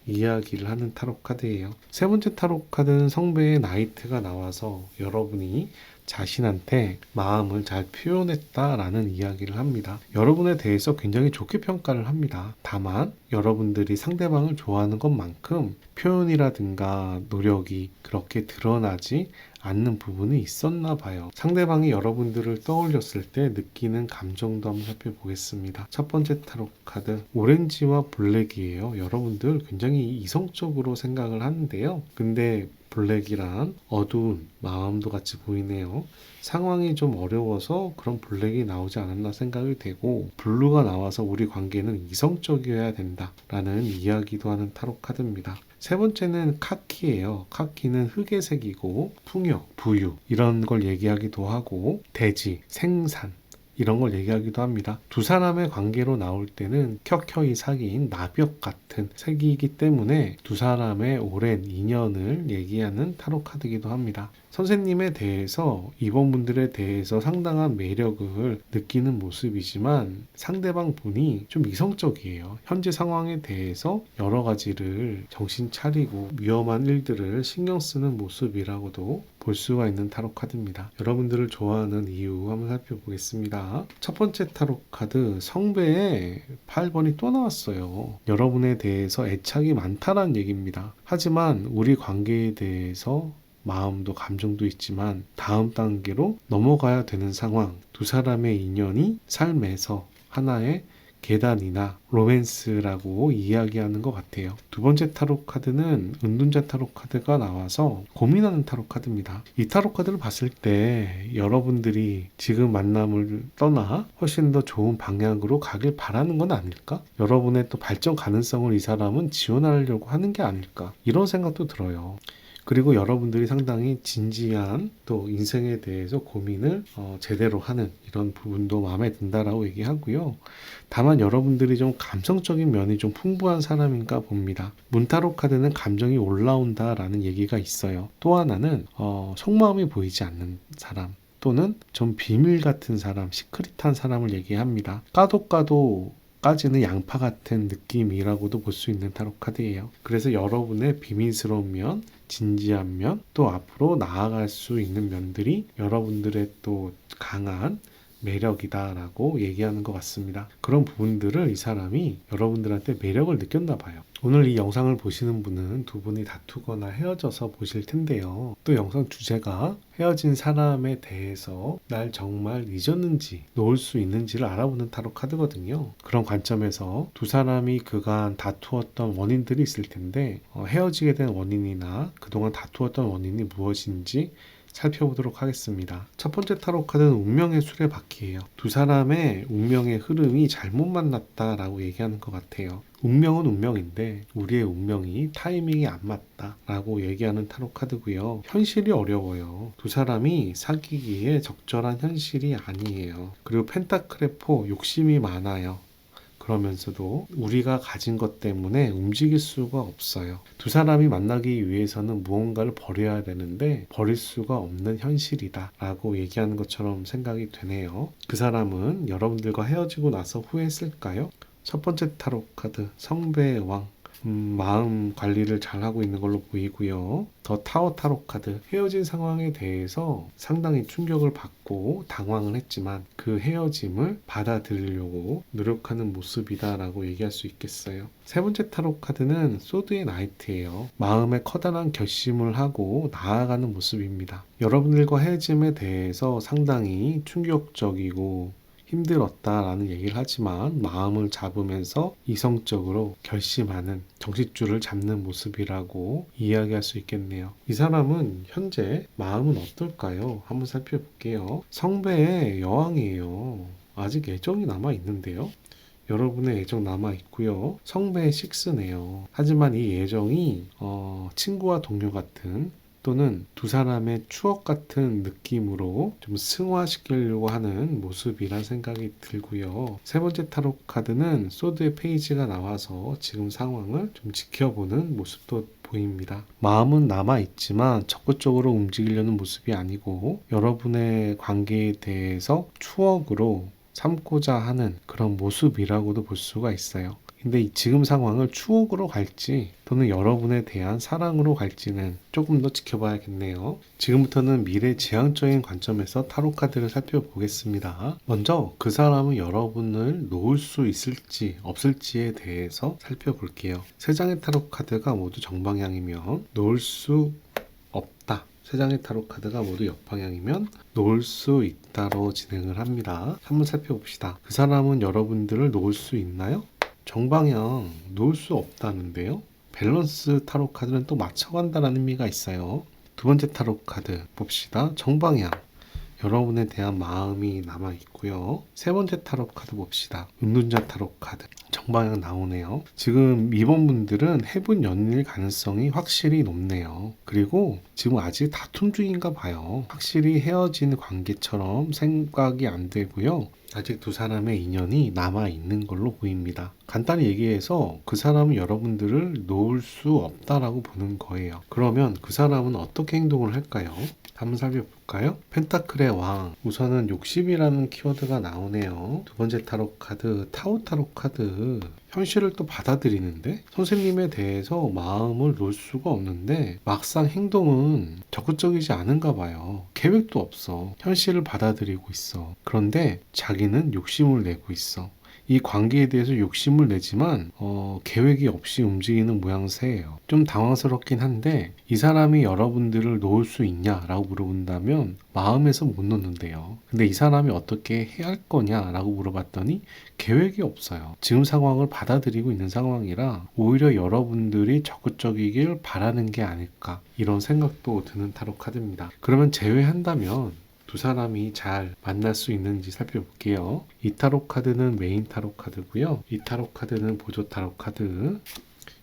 이야기를 하는 타로 카드예요. 세 번째 타로 카드는 성배의 나이트가 나와서 여러분이 자신한테 마음을 잘 표현했다라는 이야기를 합니다. 여러분에 대해서 굉장히 좋게 평가를 합니다. 다만 여러분들이 상대방을 좋아하는 것만큼 표현이라든가 노력이 그렇게 드러나지 않는 부분이 있었나 봐요. 상대방이 여러분들을 떠올렸을 때 느끼는 감정도 한번 살펴보겠습니다. 첫 번째 타로 카드 오렌지와 블랙이에요. 여러분들 굉장히 이성적으로 생각을 하는데요. 근데 블랙이란 어두운 마음도 같이 보이네요. 상황이 좀 어려워서 그런 블랙이 나오지 않았나 생각이 되고, 블루가 나와서 우리 관계는 이성적이어야 된다라는 이야기도 하는 타로 카드입니다. 세 번째는 카키예요. 카키는 흙의 색이고 풍요, 부유 이런 걸 얘기하기도 하고, 대지, 생산 이런 걸 얘기하기도 합니다. 두 사람의 관계로 나올 때는 켜켜이 사귄 나벽 같은 색이기 때문에 두 사람의 오랜 인연을 얘기하는 타로 카드이기도 합니다. 선생님에 대해서 이번 분들에 대해서 상당한 매력을 느끼는 모습이지만 상대방 분이 좀 이성적이에요. 현재 상황에 대해서 여러 가지를 정신 차리고 위험한 일들을 신경 쓰는 모습이라고도 볼 수가 있는 타로 카드입니다. 여러분들을 좋아하는 이유 한번 살펴보겠습니다. 첫 번째 타로 카드 성배의 8번이 또 나왔어요. 여러분에 대해서 애착이 많다라는 얘기입니다. 하지만 우리 관계에 대해서 마음도 감정도 있지만 다음 단계로 넘어가야 되는 상황, 두 사람의 인연이 삶에서 하나의 계단이나 로맨스라고 이야기하는 것 같아요. 두 번째 타로 카드는 은둔자 타로 카드가 나와서 고민하는 타로 카드입니다. 이 타로 카드를 봤을 때 여러분들이 지금 만남을 떠나 훨씬 더 좋은 방향으로 가길 바라는 건 아닐까? 여러분의 또 발전 가능성을 이 사람은 지원하려고 하는 게 아닐까? 이런 생각도 들어요. 그리고 여러분들이 상당히 진지한 또 인생에 대해서 고민을 제대로 하는 이런 부분도 마음에 든다라고 얘기하고요. 다만 여러분들이 좀 감성적인 면이 좀 풍부한 사람인가 봅니다. 문타로 카드는 감정이 올라온다라는 얘기가 있어요. 또 하나는 속마음이 보이지 않는 사람 또는 좀 비밀 같은 사람, 시크릿한 사람을 얘기합니다. 까도 까지는 양파 같은 느낌이라고도 볼 수 있는 타로 카드예요. 그래서 여러분의 비밀스러운 면, 진지한 면, 또 앞으로 나아갈 수 있는 면들이 여러분들의 또 강한 매력이다라고 얘기하는 것 같습니다. 그런 부분들을 이 사람이 여러분들한테 매력을 느꼈나 봐요. 오늘 이 영상을 보시는 분은 두 분이 다투거나 헤어져서 보실 텐데요. 또 영상 주제가 헤어진 사람에 대해서 날 정말 잊었는지 놓을 수 있는지를 알아보는 타로 카드거든요. 그런 관점에서 두 사람이 그간 다투었던 원인들이 있을 텐데 헤어지게 된 원인이나 그동안 다투었던 원인이 무엇인지 살펴보도록 하겠습니다. 첫 번째 타로 카드는 운명의 수레바퀴예요. 두 사람의 운명의 흐름이 잘못 만났다라고 얘기하는 것 같아요. 운명은 운명인데 우리의 운명이 타이밍이 안 맞다라고 얘기하는 타로 카드고요. 현실이 어려워요. 두 사람이 사귀기에 적절한 현실이 아니에요. 그리고 펜타클의 포, 욕심이 많아요. 그러면서도 우리가 가진 것 때문에 움직일 수가 없어요. 두 사람이 만나기 위해서는 무언가를 버려야 되는데 버릴 수가 없는 현실이다 라고 얘기하는 것처럼 생각이 되네요. 그 사람은 여러분들과 헤어지고 나서 후회했을까요? 첫 번째 타로 카드 성배의 왕, 마음 관리를 잘하고 있는 걸로 보이고요. 더 타워 타로 카드, 헤어진 상황에 대해서 상당히 충격을 받고 당황을 했지만 그 헤어짐을 받아들이려고 노력하는 모습이다라고 얘기할 수 있겠어요. 세 번째 타로 카드는 소드의 나이트예요. 마음에 커다란 결심을 하고 나아가는 모습입니다. 여러분들과 헤어짐에 대해서 상당히 충격적이고 힘들었다라는 얘기를 하지만 마음을 잡으면서 이성적으로 결심하는 정신줄을 잡는 모습이라고 이야기할 수 있겠네요. 이 사람은 현재 마음은 어떨까요? 한번 살펴볼게요. 성배의 여왕이에요. 아직 애정이 남아 있는데요. 여러분의 애정 남아 있고요. 성배의 식스네요. 하지만 이 애정이 친구와 동료 같은 또는 두 사람의 추억 같은 느낌으로 좀 승화시키려고 하는 모습이란 생각이 들고요. 세 번째 타로 카드는 소드의 페이지가 나와서 지금 상황을 좀 지켜보는 모습도 보입니다. 마음은 남아있지만 적극적으로 움직이려는 모습이 아니고 여러분의 관계에 대해서 추억으로 삼고자 하는 그런 모습이라고도 볼 수가 있어요. 근데 지금 상황을 추억으로 갈지 또는 여러분에 대한 사랑으로 갈지는 조금 더 지켜봐야겠네요. 지금부터는 미래 지향적인 관점에서 타로 카드를 살펴보겠습니다. 먼저 그 사람은 여러분을 놓을 수 있을지 없을지에 대해서 살펴볼게요. 세 장의 타로 카드가 모두 정방향이면 놓을 수 없다. 세 장의 타로 카드가 모두 역방향이면 놓을 수 있다로 진행을 합니다. 한번 살펴봅시다. 그 사람은 여러분들을 놓을 수 있나요? 정방향 놓을 수 없다는데요. 밸런스 타로 카드는 또 맞춰간다는 의미가 있어요. 두 번째 타로 카드 봅시다. 정방향 여러분에 대한 마음이 남아 있고요. 세 번째 타로 카드 봅시다. 은둔자 타로 카드 정방향 나오네요. 지금 이번 분들은 해분 연일 가능성이 확실히 높네요. 그리고 지금 아직 다툼 중인가 봐요. 확실히 헤어진 관계처럼 생각이 안 되고요. 아직 두 사람의 인연이 남아있는 걸로 보입니다. 간단히 얘기해서 그 사람은 여러분들을 놓을 수 없다라고 보는 거예요. 그러면 그 사람은 어떻게 행동을 할까요? 한번 살펴볼까요? 펜타클의 왕, 우선은 욕심이라는 키워드가 나오네요. 두 번째 타로 카드, 타오 타로 카드. 현실을 또 받아들이는데 선생님에 대해서 마음을 놓을 수가 없는데 막상 행동은 적극적이지 않은가 봐요. 계획도 없어. 현실을 받아들이고 있어. 그런데 자기는 욕심을 내고 있어. 이 관계에 대해서 욕심을 내지만 계획이 없이 움직이는 모양새예요. 좀 당황스럽긴 한데 이 사람이 여러분들을 놓을 수 있냐라고 물어본다면 마음에서 못 놓는데요. 근데 이 사람이 어떻게 해야 할 거냐라고 물어봤더니 계획이 없어요. 지금 상황을 받아들이고 있는 상황이라 오히려 여러분들이 적극적이길 바라는 게 아닐까 이런 생각도 드는 타로 카드입니다. 그러면 제외한다면 두 사람이 잘 만날 수 있는지 살펴볼게요. 이 타로 카드는 메인 타로 카드고요. 이 타로 카드는 보조 타로 카드.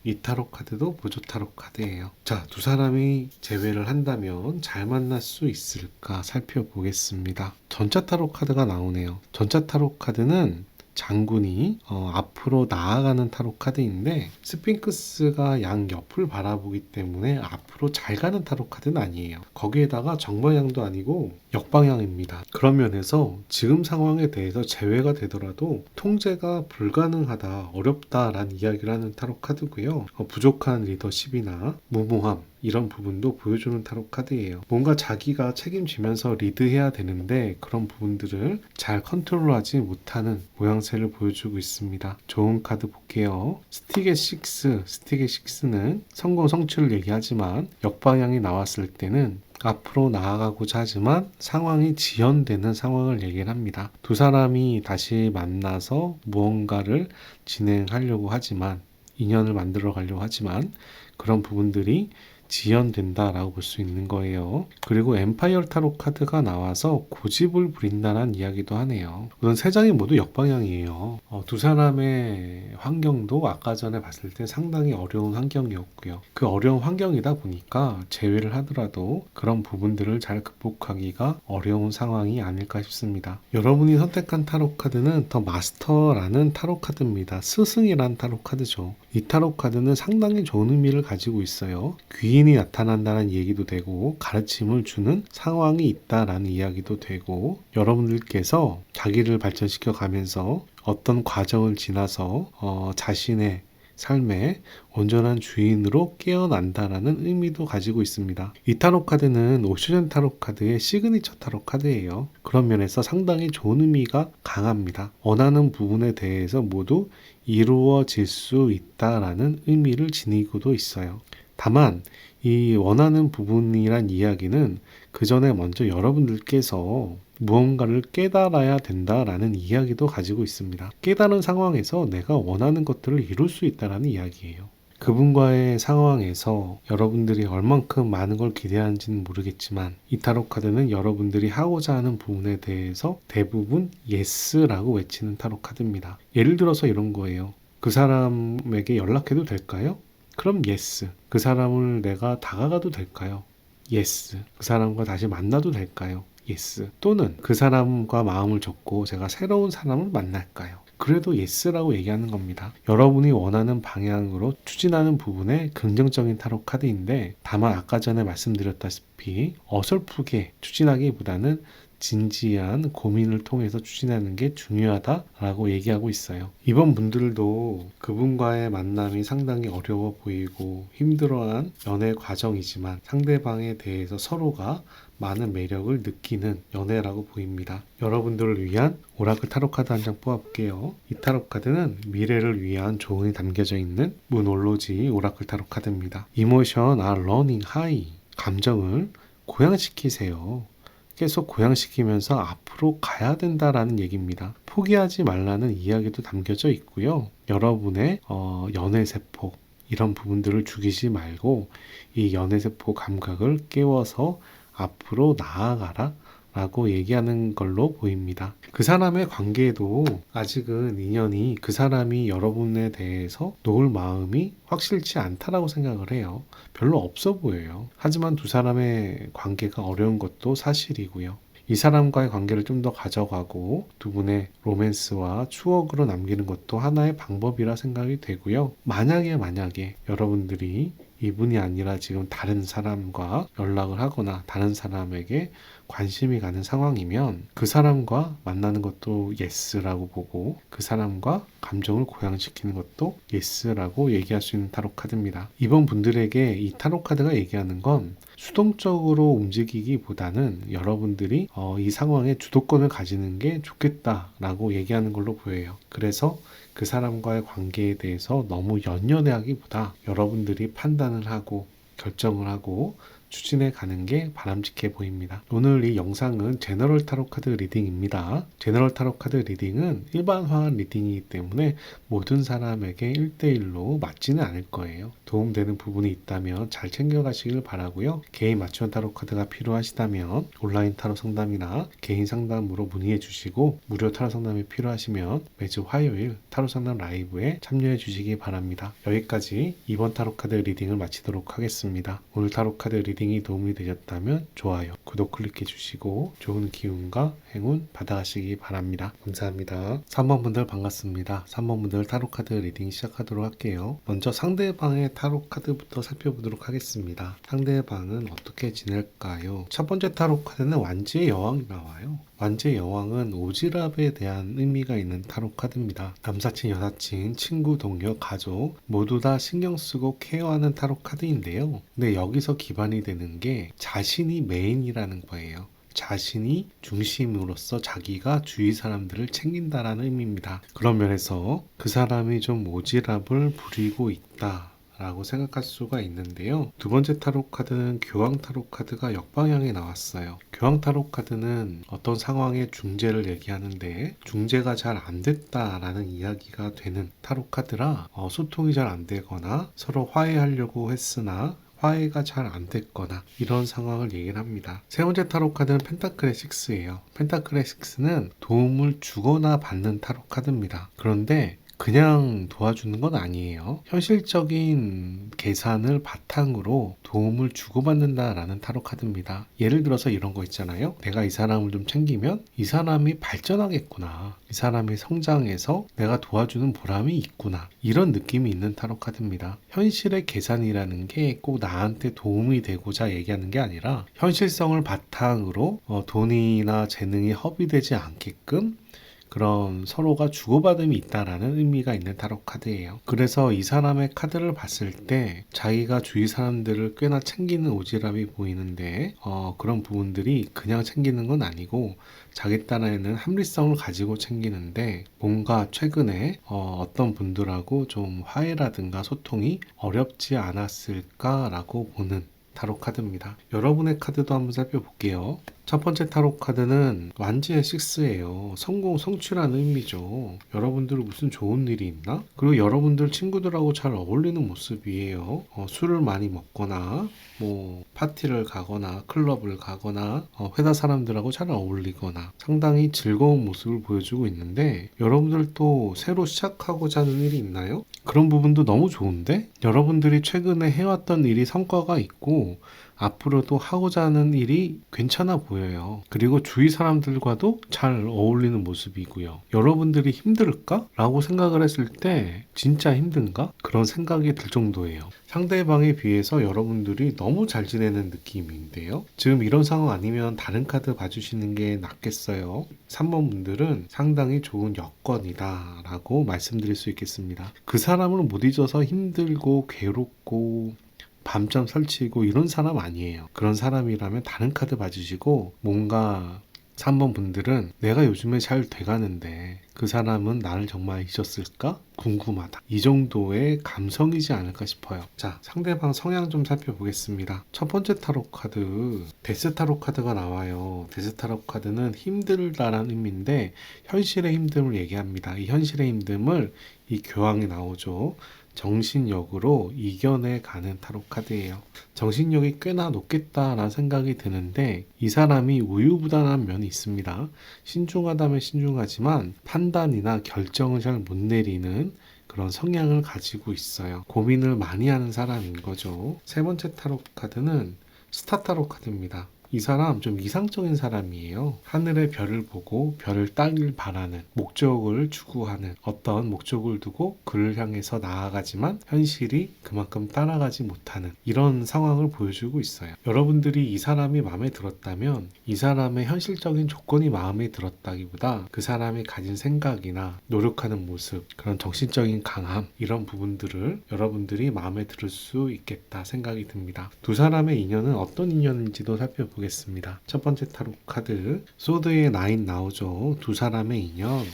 이 타로 카드도 보조 타로 카드예요. 자, 두 사람이 재회를 한다면 잘 만날 수 있을까 살펴보겠습니다. 전차 타로 카드가 나오네요. 전차 타로 카드는 장군이 앞으로 나아가는 타로 카드인데 스핑크스가 양옆을 바라보기 때문에 앞으로 잘 가는 타로 카드는 아니에요. 거기에다가 정방향도 아니고 역방향입니다. 그런 면에서 지금 상황에 대해서 재회가 되더라도 통제가 불가능하다, 어렵다라는 이야기를 하는 타로 카드고요. 부족한 리더십이나 무모함 이런 부분도 보여주는 타로 카드예요. 뭔가 자기가 책임지면서 리드해야 되는데 그런 부분들을 잘 컨트롤하지 못하는 모양새를 보여주고 있습니다. 좋은 카드 볼게요. 스틱의 6. 스틱의 6는 성공 성취를 얘기하지만 역방향이 나왔을 때는 앞으로 나아가고자 하지만 상황이 지연되는 상황을 얘기를 합니다. 두 사람이 다시 만나서 무언가를 진행하려고 하지만 인연을 만들어 가려고 하지만 그런 부분들이 지연된다라고 볼 수 있는 거예요. 그리고 엠파이어 타로 카드가 나와서 고집을 부린다는 이야기도 하네요. 우선 세 장이 모두 역방향이에요. 두 사람의 환경도 아까 전에 봤을 때 상당히 어려운 환경이었고요. 그 어려운 환경이다 보니까 재회를 하더라도 그런 부분들을 잘 극복하기가 어려운 상황이 아닐까 싶습니다. 여러분이 선택한 타로 카드는 더 마스터라는 타로 카드입니다. 스승이란 타로 카드죠. 이 타로 카드는 상당히 좋은 의미를 가지고 있어요. 귀인이 나타난다는 얘기도 되고 가르침을 주는 상황이 있다라는 이야기도 되고 여러분들께서 자기를 발전시켜 가면서 어떤 과정을 지나서 자신의 삶의 온전한 주인으로 깨어난다라는 의미도 가지고 있습니다. 이 타로 카드는 오쇼전 타로 카드의 시그니처 타로 카드예요. 그런 면에서 상당히 좋은 의미가 강합니다. 원하는 부분에 대해서 모두 이루어질 수 있다라는 의미를 지니고도 있어요. 다만 이 원하는 부분이란 이야기는 그 전에 먼저 여러분들께서 무언가를 깨달아야 된다라는 이야기도 가지고 있습니다. 깨달은 상황에서 내가 원하는 것들을 이룰 수 있다라는 이야기예요. 그분과의 상황에서 여러분들이 얼만큼 많은 걸 기대하는지는 모르겠지만 이 타로 카드는 여러분들이 하고자 하는 부분에 대해서 대부분 예스라고 외치는 타로 카드입니다. 예를 들어서 이런 거예요. 그 사람에게 연락해도 될까요? 그럼 예스. 그 사람을 내가 다가가도 될까요? 예스. 그 사람과 다시 만나도 될까요? 예스. 또는 그 사람과 마음을 줬고 제가 새로운 사람을 만날까요? 그래도 예스라고 얘기하는 겁니다. 여러분이 원하는 방향으로 추진하는 부분에 긍정적인 타로 카드인데 다만 아까 전에 말씀드렸다시피 어설프게 추진하기보다는 진지한 고민을 통해서 추진하는 게 중요하다라고 얘기하고 있어요. 이번 분들도 그분과의 만남이 상당히 어려워 보이고 힘들어한 연애 과정이지만 상대방에 대해서 서로가 많은 매력을 느끼는 연애라고 보입니다. 여러분들을 위한 오라클 타로 카드 한 장 뽑아볼게요. 이 타로 카드는 미래를 위한 조언이 담겨져 있는 문올로지 오라클 타로 카드입니다. Emotion are running high. 감정을 고양시키세요. 계속 고양시키면서 앞으로 가야 된다라는 얘기입니다. 포기하지 말라는 이야기도 담겨져 있고요. 여러분의 연애세포 이런 부분들을 죽이지 말고 이 연애세포 감각을 깨워서 앞으로 나아가라 라고 얘기하는 걸로 보입니다. 그 사람의 관계에도 아직은 인연이 그 사람이 여러분에 대해서 놓을 마음이 확실치 않다라고 생각을 해요. 별로 없어 보여요. 하지만 두 사람의 관계가 어려운 것도 사실이고요. 이 사람과의 관계를 좀 더 가져가고 두 분의 로맨스와 추억으로 남기는 것도 하나의 방법이라 생각이 되고요. 만약에 여러분들이 이분이 아니라 지금 다른 사람과 연락을 하거나 다른 사람에게 관심이 가는 상황이면 그 사람과 만나는 것도 예스라고 보고 그 사람과 감정을 고양시키는 것도 예스라고 얘기할 수 있는 타로 카드입니다. 이번 분들에게 이 타로 카드가 얘기하는 건 수동적으로 움직이기보다는 여러분들이 이 상황에 주도권을 가지는 게 좋겠다라고 얘기하는 걸로 보여요. 그래서 그 사람과의 관계에 대해서 너무 연연해하기보다 여러분들이 판단을 하고 결정을 하고 추진해 가는 게 바람직해 보입니다. 오늘 이 영상은 제너럴 타로 카드 리딩입니다. 제너럴 타로 카드 리딩은 일반화한 리딩이기 때문에 모든 사람에게 1대1로 맞지는 않을 거예요. 도움되는 부분이 있다면 잘 챙겨가시길 바라고요. 개인 맞춤 타로 카드가 필요하시다면 온라인 타로 상담이나 개인 상담으로 문의해 주시고, 무료 타로 상담이 필요하시면 매주 화요일 타로 상담 라이브에 참여해 주시기 바랍니다. 여기까지 이번 타로 카드 리딩을 마치도록 하겠습니다. 오늘 타로 카드 리딩이 도움이 되셨다면 좋아요, 구독 클릭해 주시고 좋은 기운과 행운 받아가시기 바랍니다. 감사합니다. 3번 분들 반갑습니다. 3번 분들 타로 카드 리딩 시작하도록 할게요. 먼저 상대방의 타로 카드부터 살펴보도록 하겠습니다. 상대방은 어떻게 지낼까요? 첫 번째 타로 카드는 완지의 여왕이 나와요. 완지의 여왕은 오지랖에 대한 의미가 있는 타로 카드입니다. 남사친, 여사친, 친구, 동료, 가족 모두 다 신경 쓰고 케어하는 타로 카드인데요. 근데 여기서 기반이 되는 게 자신이 메인이라는 거예요. 자신이 중심으로서 자기가 주위 사람들을 챙긴다라는 의미입니다. 그런 면에서 그 사람이 좀 오지랖을 부리고 있다 라고 생각할 수가 있는데요. 두 번째 타로 카드는 교황 타로 카드가 역방향에 나왔어요. 교황 타로 카드는 어떤 상황의 중재를 얘기하는데, 중재가 잘 안 됐다라는 이야기가 되는 타로 카드라 소통이 잘 안 되거나 서로 화해하려고 했으나 화해가 잘 안 됐거나 이런 상황을 얘기를 합니다. 세 번째 타로 카드는 펜타클의 6예요. 펜타클의 6는 도움을 주거나 받는 타로 카드입니다. 그런데 그냥 도와주는 건 아니에요. 현실적인 계산을 바탕으로 도움을 주고받는다라는 타로 카드입니다. 예를 들어서 이런 거 있잖아요. 내가 이 사람을 좀 챙기면 이 사람이 발전하겠구나. 이 사람이 성장해서 내가 도와주는 보람이 있구나. 이런 느낌이 있는 타로 카드입니다. 현실의 계산이라는 게 꼭 나한테 도움이 되고자 얘기하는 게 아니라 현실성을 바탕으로 돈이나 재능이 허비되지 않게끔 그런 서로가 주고받음이 있다라는 의미가 있는 타로 카드예요. 그래서 이 사람의 카드를 봤을 때 자기가 주위 사람들을 꽤나 챙기는 오지랖이 보이는데 그런 부분들이 그냥 챙기는 건 아니고 자기 딴에는 합리성을 가지고 챙기는데, 뭔가 최근에 어떤 분들하고 좀 화해라든가 소통이 어렵지 않았을까라고 보는 타로 카드입니다. 여러분의 카드도 한번 살펴볼게요. 첫 번째 타로 카드는 완지의 6예요. 성공, 성취라는 의미죠. 여러분들 무슨 좋은 일이 있나? 그리고 여러분들 친구들하고 잘 어울리는 모습이에요. 술을 많이 먹거나 파티를 가거나 클럽을 가거나 회사 사람들하고 잘 어울리거나 상당히 즐거운 모습을 보여주고 있는데, 여러분들도 새로 시작하고자 하는 일이 있나요? 그런 부분도 너무 좋은데, 여러분들이 최근에 해왔던 일이 성과가 있고 앞으로도 하고자 하는 일이 괜찮아 보여요. 그리고 주위 사람들과도 잘 어울리는 모습이고요. 여러분들이 힘들까? 라고 생각을 했을 때 진짜 힘든가? 그런 생각이 들 정도예요. 상대방에 비해서 여러분들이 너무 잘 지내는 느낌인데요. 지금 이런 상황 아니면 다른 카드 봐주시는 게 낫겠어요. 3번 분들은 상당히 좋은 여건이다 라고 말씀드릴 수 있겠습니다. 그 사람을 못 잊어서 힘들고 괴롭고 밤잠 설치고 이런 사람 아니에요. 그런 사람이라면 다른 카드 봐주시고, 뭔가 3번 분들은 내가 요즘에 잘 돼가는데 그 사람은 나를 정말 잊었을까? 궁금하다. 이 정도의 감성이지 않을까 싶어요. 자, 상대방 성향 좀 살펴보겠습니다. 첫 번째 타로 카드, 데스 타로 카드가 나와요. 데스 타로 카드는 힘들다라는 의미인데 현실의 힘듦을 얘기합니다. 이 현실의 힘듦을 이 교황이 나오죠. 정신력으로 이겨내 가는 타로 카드예요. 정신력이 꽤나 높겠다라는 생각이 드는데, 이 사람이 우유부단한 면이 있습니다. 신중하다면 신중하지만 판단이나 결정을 잘 못 내리는 그런 성향을 가지고 있어요. 고민을 많이 하는 사람인 거죠. 세 번째 타로 카드는 스타 타로 카드입니다. 이 사람 좀 이상적인 사람이에요. 하늘의 별을 보고 별을 따길 바라는, 목적을 추구하는, 어떤 목적을 두고 그를 향해서 나아가지만 현실이 그만큼 따라가지 못하는 이런 상황을 보여주고 있어요. 여러분들이 이 사람이 마음에 들었다면 이 사람의 현실적인 조건이 마음에 들었다기보다 그 사람이 가진 생각이나 노력하는 모습, 그런 정신적인 강함, 이런 부분들을 여러분들이 마음에 들을 수 있겠다 생각이 듭니다. 두 사람의 인연은 어떤 인연인지도 살펴보겠습니다. 첫 번째 타로 카드, 소드의 9 나오죠. 두 사람의 인연,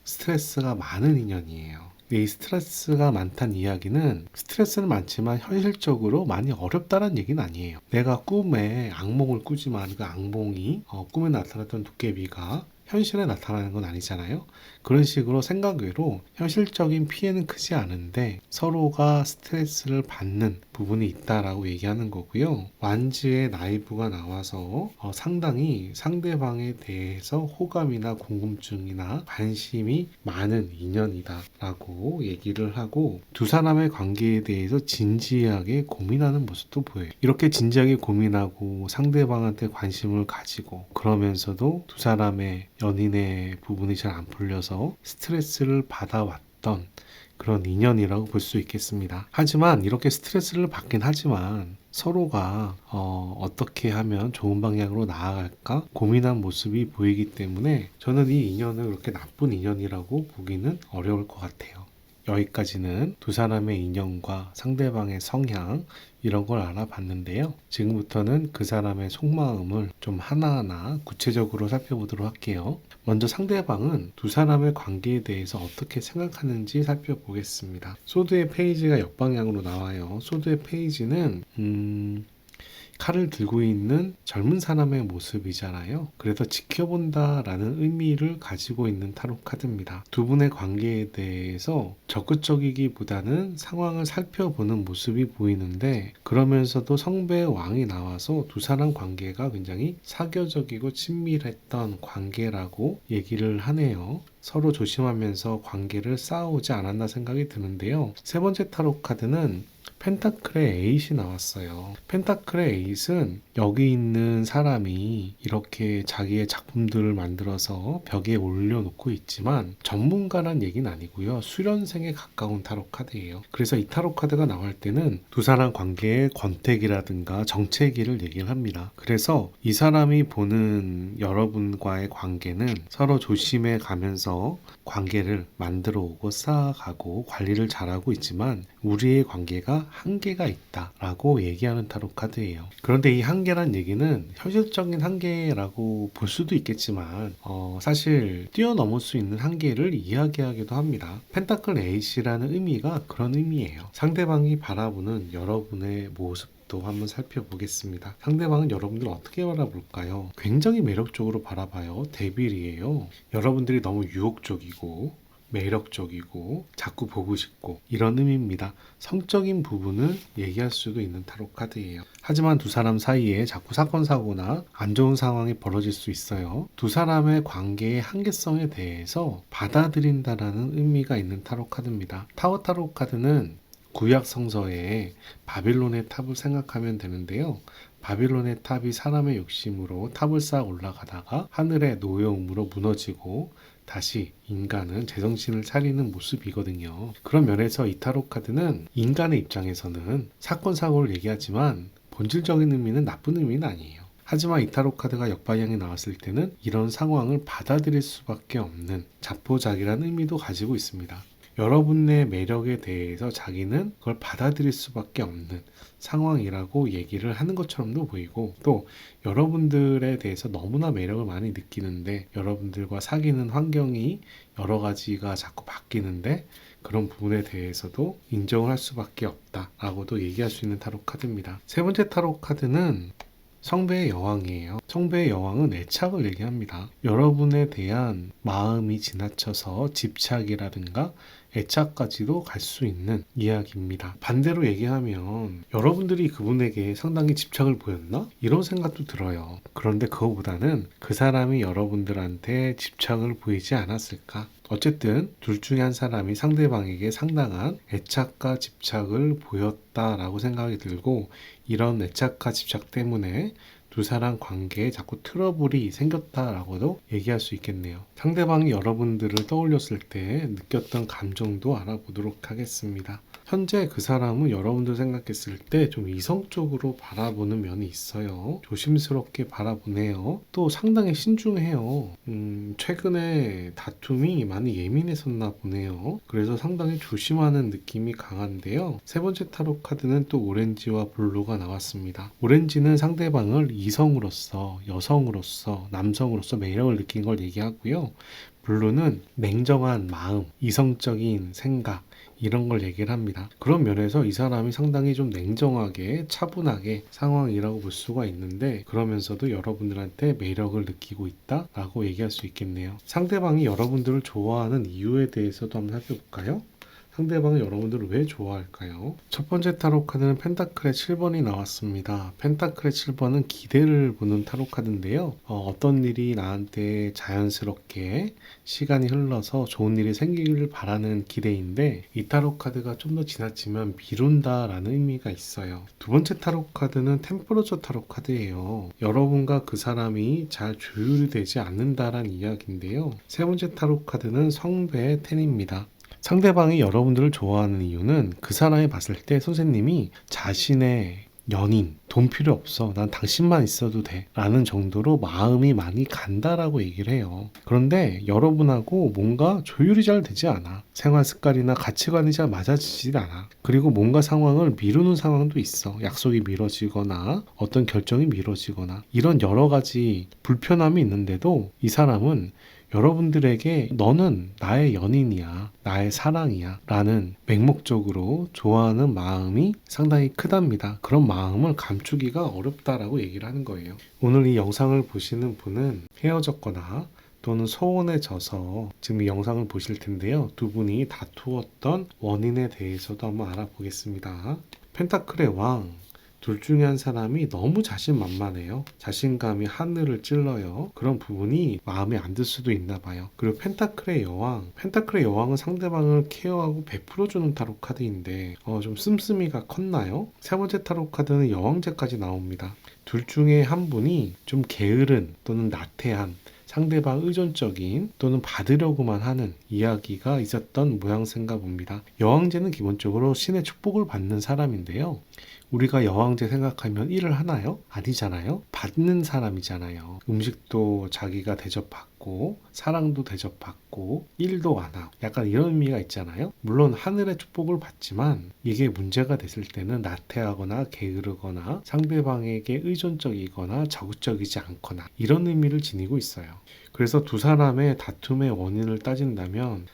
스트레스가 많은 인연이에요. 이 스트레스가 많다는 이야기는 스트레스는 많지만 현실적으로 많이 어렵다는 얘기는 아니에요. 내가 꿈에 악몽을 꾸지만 그 악몽이 꿈에 나타났던 도깨비가 현실에 나타나는 건 아니잖아요. 그런 식으로 생각 외로 현실적인 피해는 크지 않은데 서로가 스트레스를 받는 부분이 있다라고 얘기하는 거고요. 완즈의 나이부가 나와서 상당히 상대방에 대해서 호감이나 궁금증이나 관심이 많은 인연이다라고 얘기를 하고 두 사람의 관계에 대해서 진지하게 고민하는 모습도 보여요. 이렇게 진지하게 고민하고 상대방한테 관심을 가지고 그러면서도 두 사람의 연인의 부분이 잘 안 풀려서 스트레스를 받아왔던 그런 인연이라고 볼 수 있겠습니다. 하지만 이렇게 스트레스를 받긴 하지만 서로가 어떻게 하면 좋은 방향으로 나아갈까 고민한 모습이 보이기 때문에 저는 이 인연을 그렇게 나쁜 인연이라고 보기는 어려울 것 같아요. 여기까지는 두 사람의 인연과 상대방의 성향 이런 걸 알아봤는데요. 지금부터는 그 사람의 속마음을 좀 하나하나 구체적으로 살펴보도록 할게요. 먼저 상대방은 두 사람의 관계에 대해서 어떻게 생각하는지 살펴보겠습니다. 소드의 페이지가 역방향으로 나와요. 소드의 페이지는 칼을 들고 있는 젊은 사람의 모습이잖아요. 그래서 지켜본다라는 의미를 가지고 있는 타로 카드입니다. 두 분의 관계에 대해서 적극적이기보다는 상황을 살펴보는 모습이 보이는데 그러면서도 성배의 왕이 나와서 두 사람 관계가 굉장히 사교적이고 친밀했던 관계라고 얘기를 하네요. 서로 조심하면서 관계를 쌓아오지 않았나 생각이 드는데요. 세 번째 타로 카드는 펜타클의 에잇이 나왔어요. 펜타클의 에잇은 여기 있는 사람이 이렇게 자기의 작품들을 만들어서 벽에 올려놓고 있지만 전문가란 얘기는 아니고요. 수련생에 가까운 타로 카드예요. 그래서 이 타로 카드가 나올 때는 두 사람 관계의 권태기라든가 정체기를 얘기를 합니다. 그래서 이 사람이 보는 여러분과의 관계는 서로 조심해 가면서 관계를 만들어 오고 쌓아가고 관리를 잘하고 있지만 우리의 관계가 한계가 있다라고 얘기하는 타로 카드예요. 그런데 이 한계란 얘기는 현실적인 한계라고 볼 수도 있겠지만 사실 뛰어넘을 수 있는 한계를 이야기하기도 합니다. 펜타클 에잇이라는 의미가 그런 의미예요. 상대방이 바라보는 여러분의 모습 또 한번 살펴보겠습니다. 상대방은 여러분들 어떻게 바라볼까요? 굉장히 매력적으로 바라봐요. 데빌이에요. 여러분들이 너무 유혹적이고 매력적이고 자꾸 보고 싶고 이런 의미입니다. 성적인 부분을 얘기할 수도 있는 타로 카드예요. 하지만 두 사람 사이에 자꾸 사건 사고나 안 좋은 상황이 벌어질 수 있어요. 두 사람의 관계의 한계성에 대해서 받아들인다라는 의미가 있는 타로 카드입니다. 타워 타로 카드는 구약 성서에 바빌론의 탑을 생각하면 되는데요. 바빌론의 탑이 사람의 욕심으로 탑을 쌓아 올라가다가 하늘의 노여움으로 무너지고 다시 인간은 제정신을 차리는 모습이거든요. 그런 면에서 이 타로 카드는 인간의 입장에서는 사건 사고를 얘기하지만 본질적인 의미는 나쁜 의미는 아니에요. 하지만 이 타로 카드가 역방향이 나왔을 때는 이런 상황을 받아들일 수밖에 없는 자포자기라는 의미도 가지고 있습니다. 여러분의 매력에 대해서 자기는 그걸 받아들일 수밖에 없는 상황이라고 얘기를 하는 것처럼도 보이고 또 여러분들에 대해서 너무나 매력을 많이 느끼는데 여러분들과 사귀는 환경이 여러 가지가 자꾸 바뀌는데 그런 부분에 대해서도 인정을 할 수밖에 없다라고도 얘기할 수 있는 타로 카드입니다. 세 번째 타로 카드는 성배의 여왕이에요. 성배의 여왕은 애착을 얘기합니다. 여러분에 대한 마음이 지나쳐서 집착이라든가 애착까지도 갈 수 있는 이야기입니다. 반대로 얘기하면 여러분들이 그분에게 상당히 집착을 보였나? 이런 생각도 들어요. 그런데 그거보다는 그 사람이 여러분들한테 집착을 보이지 않았을까? 어쨌든 둘 중에 한 사람이 상대방에게 상당한 애착과 집착을 보였다라고 생각이 들고 이런 애착과 집착 때문에 두 사람 관계에 자꾸 트러블이 생겼다라고도 얘기할 수 있겠네요. 상대방이 여러분들을 떠올렸을 때 느꼈던 감정도 알아보도록 하겠습니다. 현재 그 사람은 여러분들 생각했을 때 좀 이성적으로 바라보는 면이 있어요. 조심스럽게 바라보네요. 또 상당히 신중해요. 최근에 다툼이 많이 예민했었나 보네요. 그래서 상당히 조심하는 느낌이 강한데요. 세 번째 타로 카드는 또 오렌지와 블루가 나왔습니다. 오렌지는 상대방을 이성으로서, 여성으로서, 남성으로서 매력을 느낀 걸 얘기하고요. 블루는 냉정한 마음, 이성적인 생각, 이런 걸 얘기를 합니다. 그런 면에서 이 사람이 상당히 좀 냉정하게 차분하게 상황이라고 볼 수가 있는데, 그러면서도 여러분들한테 매력을 느끼고 있다라고 얘기할 수 있겠네요. 상대방이 여러분들을 좋아하는 이유에 대해서도 한번 살펴볼까요? 상대방이 여러분들을 왜 좋아할까요? 첫 번째 타로 카드는 펜타클의 7번이 나왔습니다. 펜타클의 7번은 기대를 보는 타로 카드인데요. 어떤 일이 나한테 자연스럽게 시간이 흘러서 좋은 일이 생기기를 바라는 기대인데, 이 타로 카드가 좀 더 지나치면 미룬다라는 의미가 있어요. 두 번째 타로 카드는 템퍼러처 타로 카드예요. 여러분과 그 사람이 잘 조율이 되지 않는다라는 이야기인데요. 세 번째 타로 카드는 성배의 10입니다. 상대방이 여러분들을 좋아하는 이유는 그 사람이 봤을 때 선생님이 자신의 연인, 돈 필요 없어, 난 당신만 있어도 돼 라는 정도로 마음이 많이 간다라고 얘기를 해요. 그런데 여러분하고 뭔가 조율이 잘 되지 않아. 생활 습관이나 가치관이 잘 맞아지지 않아. 그리고 뭔가 상황을 미루는 상황도 있어. 약속이 미뤄지거나 어떤 결정이 미뤄지거나 이런 여러 가지 불편함이 있는데도 이 사람은 여러분들에게 너는 나의 연인이야, 나의 사랑이야 라는 맹목적으로 좋아하는 마음이 상당히 크답니다. 그런 마음을 감추기가 어렵다라고 얘기를 하는 거예요. 오늘 이 영상을 보시는 분은 헤어졌거나 또는 소원해져서 지금 이 영상을 보실 텐데요. 두 분이 다투었던 원인에 대해서도 한번 알아보겠습니다. 펜타클의 왕, 둘 중에 한 사람이 너무 자신만만해요. 자신감이 하늘을 찔러요. 그런 부분이 마음에 안 들 수도 있나 봐요. 그리고 펜타클의 여왕, 펜타클의 여왕은 상대방을 케어하고 베풀어주는 타로 카드인데 좀 씀씀이가 컸나요? 세 번째 타로 카드는 여왕제까지 나옵니다. 둘 중에 한 분이 좀 게으른 또는 나태한, 상대방 의존적인 또는 받으려고만 하는 이야기가 있었던 모양새인가 봅니다. 여왕제는 기본적으로 신의 축복을 받는 사람인데요. 우리가 여왕제 생각하면 일을 하나요? 아니잖아요. 받는 사람이잖아요. 음식도 자기가 대접받고 사랑도 대접받고 일도 안 하고 약간 이런 의미가 있잖아요. 물론 하늘의 축복을 받지만 이게 문제가 됐을 때는 나태하거나 게으르거나 상대방에게 의존적이거나 적극적이지 않거나 이런 의미를 지니고 있어요. 그래서 두 사람의 다툼의 원인을 따진다면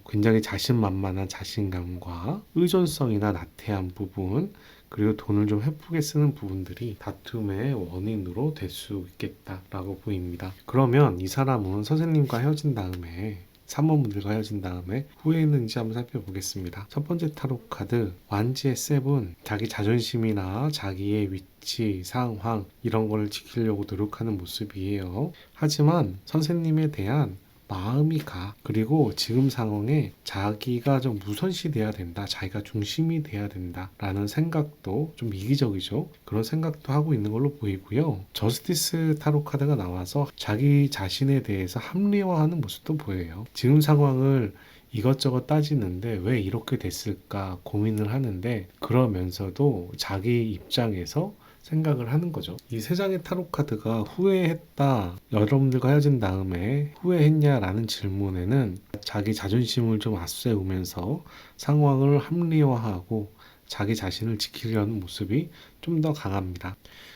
굉장히 자신만만한 자신감과 의존성이나 나태한 부분, 그리고 돈을 좀 헤프게 쓰는 부분들이 다툼의 원인으로 될 수 있겠다라고 보입니다. 그러면 이 사람은 선생님과 헤어진 다음에 3번분들과 헤어진 다음에 후회했는지 한번 살펴보겠습니다. 첫 번째 타로 카드 완지의 세븐, 자기 자존심이나 자기의 위치, 상황 이런 걸 지키려고 노력하는 모습이에요. 하지만 선생님에 대한 마음이 가. 그리고 지금 상황에 자기가 좀 우선시 돼야 된다. 자기가 중심이 돼야 된다. 라는 생각도 좀 이기적이죠. 그런 생각도 하고 있는 걸로 보이고요. 저스티스 타로 카드가 나와서 자기 자신에 대해서 합리화하는 모습도 보여요. 지금 상황을 이것저것 따지는데 왜 이렇게 됐을까 고민을 하는데, 그러면서도 자기 입장에서 생각을 하는 거죠. 이 세 장의 타로 카드가 후회했다, 여러분들과 헤어진 다음에 후회했냐라는 질문에는 자기 자존심을 좀 앞세우면서 상황을 합리화하고 자기 자신을 지키려는 모습이 좀 더 강합니다.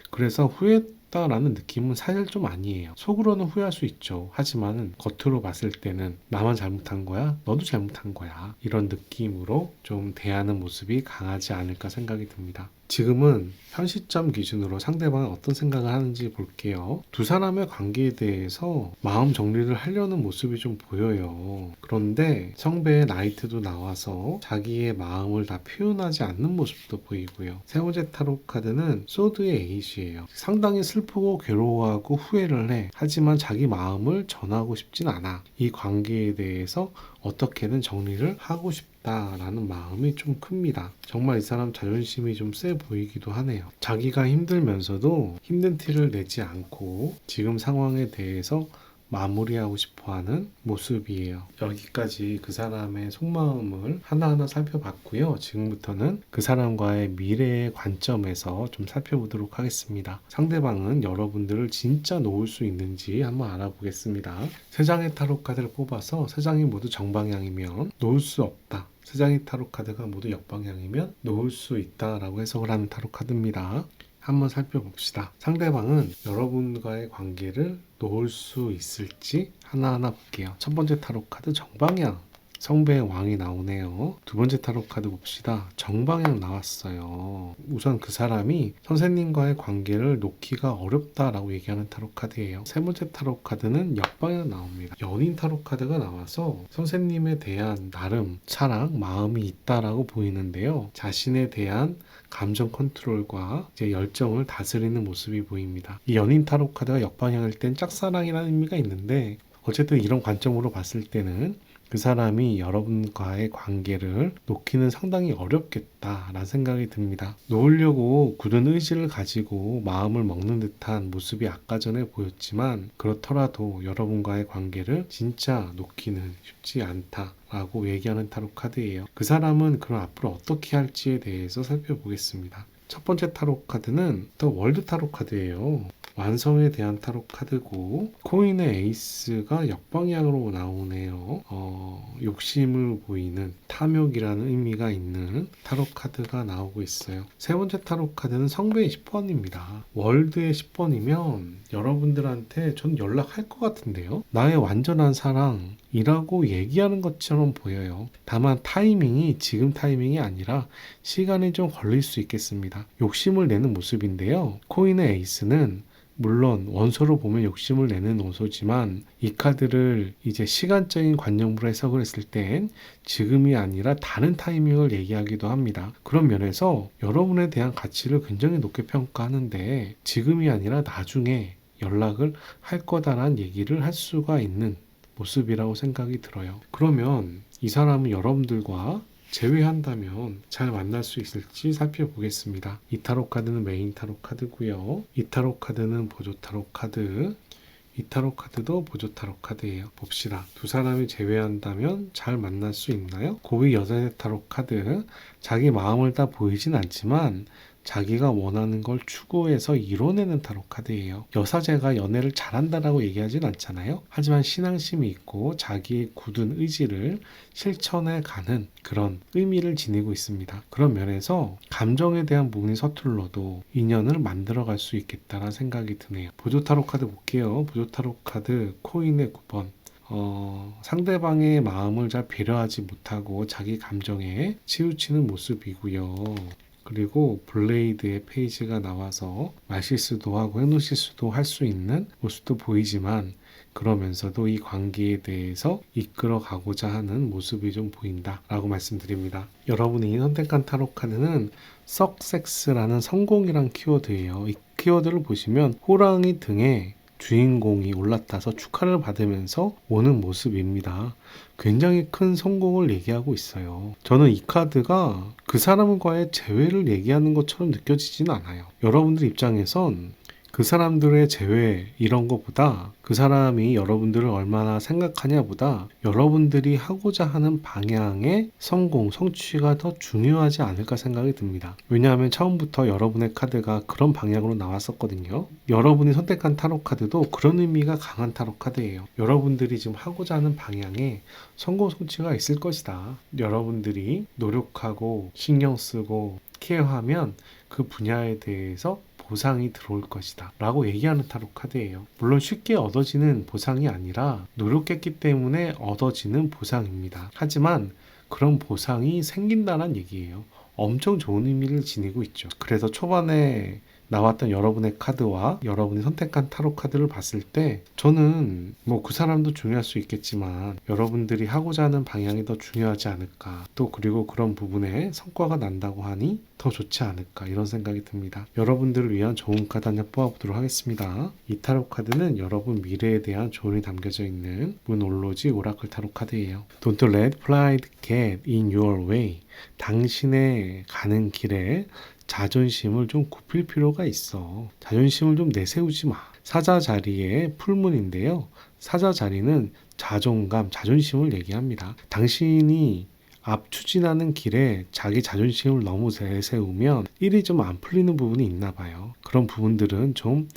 그래서 후회했다라는 느낌은 사실 좀 아니에요. 속으로는 후회할 수 있죠. 하지만 겉으로 봤을 때는 나만 잘못한 거야? 너도 잘못한 거야. 이런 느낌으로 좀 대하는 모습이 강하지 않을까 생각이 듭니다. 지금은 현 시점 기준으로 상대방이 어떤 생각을 하는지 볼게요. 두 사람의 관계에 대해서 마음 정리를 하려는 모습이 좀 보여요. 그런데 성배의 나이트도 나와서 자기의 마음을 다 표현하지 않는 모습도 보이고요. 세 번째 타로 카드는 소드의 에이스예요. 상당히 슬프고 괴로워하고 후회를 해. 하지만 자기 마음을 전하고 싶진 않아. 이 관계에 대해서 어떻게든 정리를 하고 싶다라는 마음이 좀 큽니다. 정말 이 사람 자존심이 좀 세 보이기도 하네요. 자기가 힘들면서도 힘든 티를 내지 않고 지금 상황에 대해서 마무리하고 싶어하는 모습이에요. 여기까지 그 사람의 속마음을 하나하나 살펴봤고요. 지금부터는 그 사람과의 미래의 관점에서 좀 살펴보도록 하겠습니다. 상대방은 여러분들을 진짜 놓을 수 있는지 한번 알아보겠습니다. 세 장의 타로 카드를 뽑아서 세 장이 모두 정방향이면 놓을 수 없다, 세 장의 타로 카드가 모두 역방향이면 놓을 수 있다라고 해석을 하는 타로 카드입니다. 한번 살펴봅시다. 상대방은 여러분과의 관계를 놓을 수 있을지 하나하나 볼게요. 첫 번째 타로 카드 정방향. 성배의 왕이 나오네요. 두 번째 타로 카드 봅시다. 정방향 나왔어요. 우선 그 사람이 선생님과의 관계를 놓기가 어렵다라고 얘기하는 타로 카드예요. 세 번째 타로 카드는 역방향 나옵니다. 연인 타로 카드가 나와서 선생님에 대한 나름 사랑, 마음이 있다라고 보이는데요. 자신에 대한 감정 컨트롤과 이제 열정을 다스리는 모습이 보입니다. 이 연인 타로 카드가 역방향일 땐 짝사랑이라는 의미가 있는데 어쨌든 이런 관점으로 봤을 때는 그 사람이 여러분과의 관계를 놓기는 상당히 어렵겠다라는 생각이 듭니다. 놓으려고 굳은 의지를 가지고 마음을 먹는 듯한 모습이 아까 전에 보였지만 그렇더라도 여러분과의 관계를 진짜 놓기는 쉽지 않다라고 얘기하는 타로 카드예요. 그 사람은 그럼 앞으로 어떻게 할지에 대해서 살펴보겠습니다. 첫 번째 타로 카드는 더 월드 타로 카드예요. 완성에 대한 타로 카드고 코인의 에이스가 역방향으로 나오네요. 욕심을 보이는 탐욕이라는 의미가 있는 타로 카드가 나오고 있어요. 세 번째 타로 카드는 성배의 10번입니다. 월드의 10번이면 여러분들한테 전 연락할 것 같은데요. 나의 완전한 사랑이라고 얘기하는 것처럼 보여요. 다만 타이밍이 지금 타이밍이 아니라 시간이 좀 걸릴 수 있겠습니다. 욕심을 내는 모습인데요. 코인의 에이스는 물론 원소로 보면 욕심을 내는 원소지만 이 카드를 이제 시간적인 관념으로 해석을 했을 땐 지금이 아니라 다른 타이밍을 얘기하기도 합니다. 그런 면에서 여러분에 대한 가치를 굉장히 높게 평가하는데 지금이 아니라 나중에 연락을 할 거다라는 얘기를 할 수가 있는 모습이라고 생각이 들어요. 그러면 이 사람은 여러분들과 제외한다면 잘 만날 수 있을지 살펴보겠습니다. 이 타로 카드는 메인 타로 카드고요. 이 타로 카드는 보조 타로 카드, 이 타로 카드도 보조 타로 카드예요. 봅시다. 두 사람이 제외한다면 잘 만날 수 있나요? 고위 여자의 타로 카드, 자기 마음을 다 보이진 않지만 자기가 원하는 걸 추구해서 이뤄내는 타로 카드예요. 여사제가 연애를 잘한다라고 얘기하진 않잖아요. 하지만 신앙심이 있고 자기의 굳은 의지를 실천해 가는 그런 의미를 지니고 있습니다. 그런 면에서 감정에 대한 부분이 서툴러도 인연을 만들어 갈 수 있겠다는 생각이 드네요. 보조 타로 카드 볼게요. 보조 타로 카드 코인의 9번. 상대방의 마음을 잘 배려하지 못하고 자기 감정에 치우치는 모습이고요. 그리고 블레이드의 페이지가 나와서 말실수도 하고 핵노실수도 할 수 있는 모습도 보이지만 그러면서도 이 관계에 대해서 이끌어 가고자 하는 모습이 좀 보인다 라고 말씀드립니다. 여러분이 선택한 타로 카드는 석섹스라는 성공이란 키워드예요. 이 키워드를 보시면 호랑이 등에 주인공이 올라타서 축하를 받으면서 오는 모습입니다. 굉장히 큰 성공을 얘기하고 있어요. 저는 이 카드가 그 사람과의 재회를 얘기하는 것처럼 느껴지진 않아요. 여러분들 입장에선 그 사람들의 재회 이런 것보다 그 사람이 여러분들을 얼마나 생각하냐보다 여러분들이 하고자 하는 방향의 성공, 성취가 더 중요하지 않을까 생각이 듭니다. 왜냐하면 처음부터 여러분의 카드가 그런 방향으로 나왔었거든요. 여러분이 선택한 타로 카드도 그런 의미가 강한 타로 카드예요. 여러분들이 지금 하고자 하는 방향에 성공, 성취가 있을 것이다. 여러분들이 노력하고 신경 쓰고 케어하면 그 분야에 대해서 보상이 들어올 것이다 라고 얘기하는 타로 카드예요. 물론 쉽게 얻어지는 보상이 아니라 노력했기 때문에 얻어지는 보상입니다. 하지만 그런 보상이 생긴다는 얘기예요. 엄청 좋은 의미를 지니고 있죠. 그래서 초반에 나왔던 여러분의 카드와 여러분이 선택한 타로 카드를 봤을 때 저는 뭐 그 사람도 중요할 수 있겠지만 여러분들이 하고자 하는 방향이 더 중요하지 않을까, 또 그리고 그런 부분에 성과가 난다고 하니 더 좋지 않을까, 이런 생각이 듭니다. 여러분들을 위한 좋은 카드 한 장 뽑아보도록 하겠습니다. 이 타로 카드는 여러분 미래에 대한 조언이 담겨져 있는 문올로지 오라클 타로 카드예요. Don't let pride get in your way. 당신의 가는 길에 자존심을 좀 굽힐 필요가 있어. 자존심을 좀 내세우지 마. 사자 자리의 풀문인데요. 사자 자리는 자존감, 자존심을 얘기합니다. 당신이 앞 추진하는 길에 자기 자존심을 너무 내세우면 일이 좀 안 풀리는 부분이 있나 봐요. 그런 부분들은 좀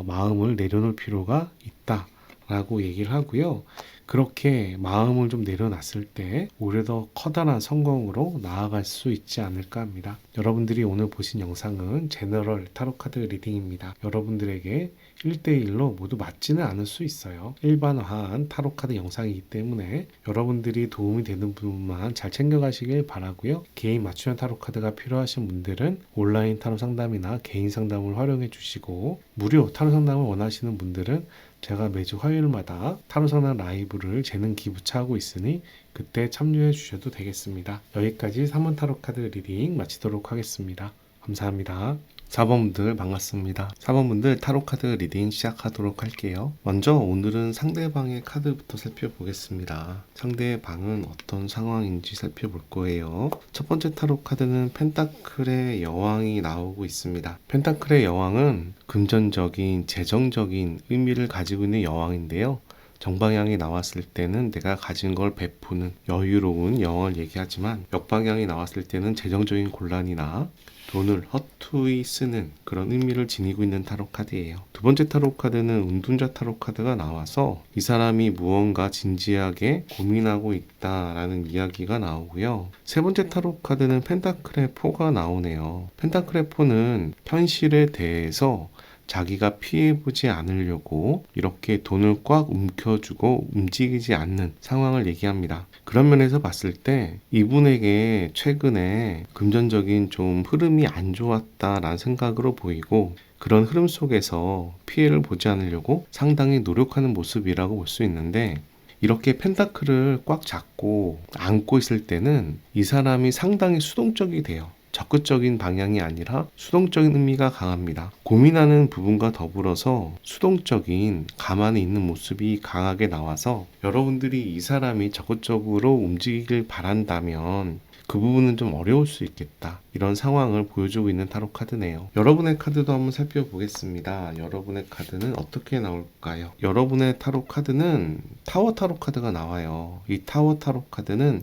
마음을 내려놓을 필요가 있다 라고 얘기를 하고요. 그렇게 마음을 좀 내려놨을 때 오히려 더 커다란 성공으로 나아갈 수 있지 않을까 합니다. 여러분들이 오늘 보신 영상은 제너럴 타로카드 리딩입니다. 여러분들에게 1대1로 모두 맞지는 않을 수 있어요. 일반화한 타로카드 영상이기 때문에 여러분들이 도움이 되는 부분만 잘 챙겨가시길 바라고요. 개인 맞춤형 타로카드가 필요하신 분들은 온라인 타로 상담이나 개인 상담을 활용해 주시고, 무료 타로 상담을 원하시는 분들은 제가 매주 화요일마다 타로 상담 라이브를 재능 기부차하고 있으니 그때 참여해 주셔도 되겠습니다. 여기까지 3번 타로 카드 리딩 마치도록 하겠습니다. 감사합니다. 4번분들 반갑습니다. 4번분들 타로카드 리딩 시작하도록 할게요. 먼저 오늘은 상대방의 카드부터 살펴보겠습니다. 상대방은 어떤 상황인지 살펴볼 거예요. 첫 번째 타로카드는 펜타클의 여왕이 나오고 있습니다. 펜타클의 여왕은 금전적인, 재정적인 의미를 가지고 있는 여왕인데요. 정방향이 나왔을 때는 내가 가진 걸 베푸는 여유로운 여왕을 얘기하지만, 역방향이 나왔을 때는 재정적인 곤란이나 돈을 허투이 쓰는 그런 의미를 지니고 있는 타로 카드예요. 두 번째 타로 카드는 운둔자 타로 카드가 나와서 이 사람이 무언가 진지하게 고민하고 있다라는 이야기가 나오고요. 세 번째 타로 카드는 펜타클의 포가 나오네요. 펜타클의 포는 현실에 대해서 자기가 피해보지 않으려고 이렇게 돈을 꽉 움켜쥐고 움직이지 않는 상황을 얘기합니다. 그런 면에서 봤을 때 이분에게 최근에 금전적인 좀 흐름이 안 좋았다라는 생각으로 보이고, 그런 흐름 속에서 피해를 보지 않으려고 상당히 노력하는 모습이라고 볼 수 있는데, 이렇게 펜타클을 꽉 잡고 안고 있을 때는 이 사람이 상당히 수동적이 돼요. 적극적인 방향이 아니라 수동적인 의미가 강합니다. 고민하는 부분과 더불어서 수동적인 가만히 있는 모습이 강하게 나와서 여러분들이 이 사람이 적극적으로 움직이길 바란다면 그 부분은 좀 어려울 수 있겠다, 이런 상황을 보여주고 있는 타로 카드네요. 여러분의 카드도 한번 살펴보겠습니다. 여러분의 카드는 어떻게 나올까요? 여러분의 타로 카드는 타워 타로 카드가 나와요. 이 타워 타로 카드는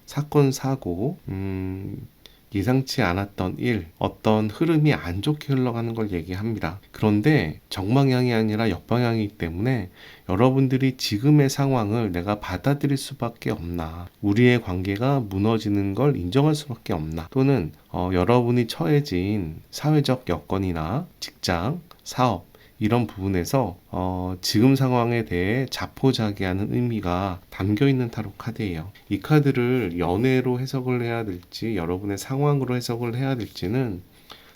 사건, 사고, 예상치 않았던 일, 어떤 흐름이 안 좋게 흘러가는 걸 얘기합니다. 그런데 정방향이 아니라 역방향이기 때문에 여러분들이 지금의 상황을 내가 받아들일 수밖에 없나, 우리의 관계가 무너지는 걸 인정할 수밖에 없나, 또는 여러분이 처해진 사회적 여건이나 직장, 사업, 이런 부분에서 지금 상황에 대해 자포자기하는 의미가 담겨있는 타로 카드예요. 이 카드를 연애로 해석을 해야 될지 여러분의 상황으로 해석을 해야 될지는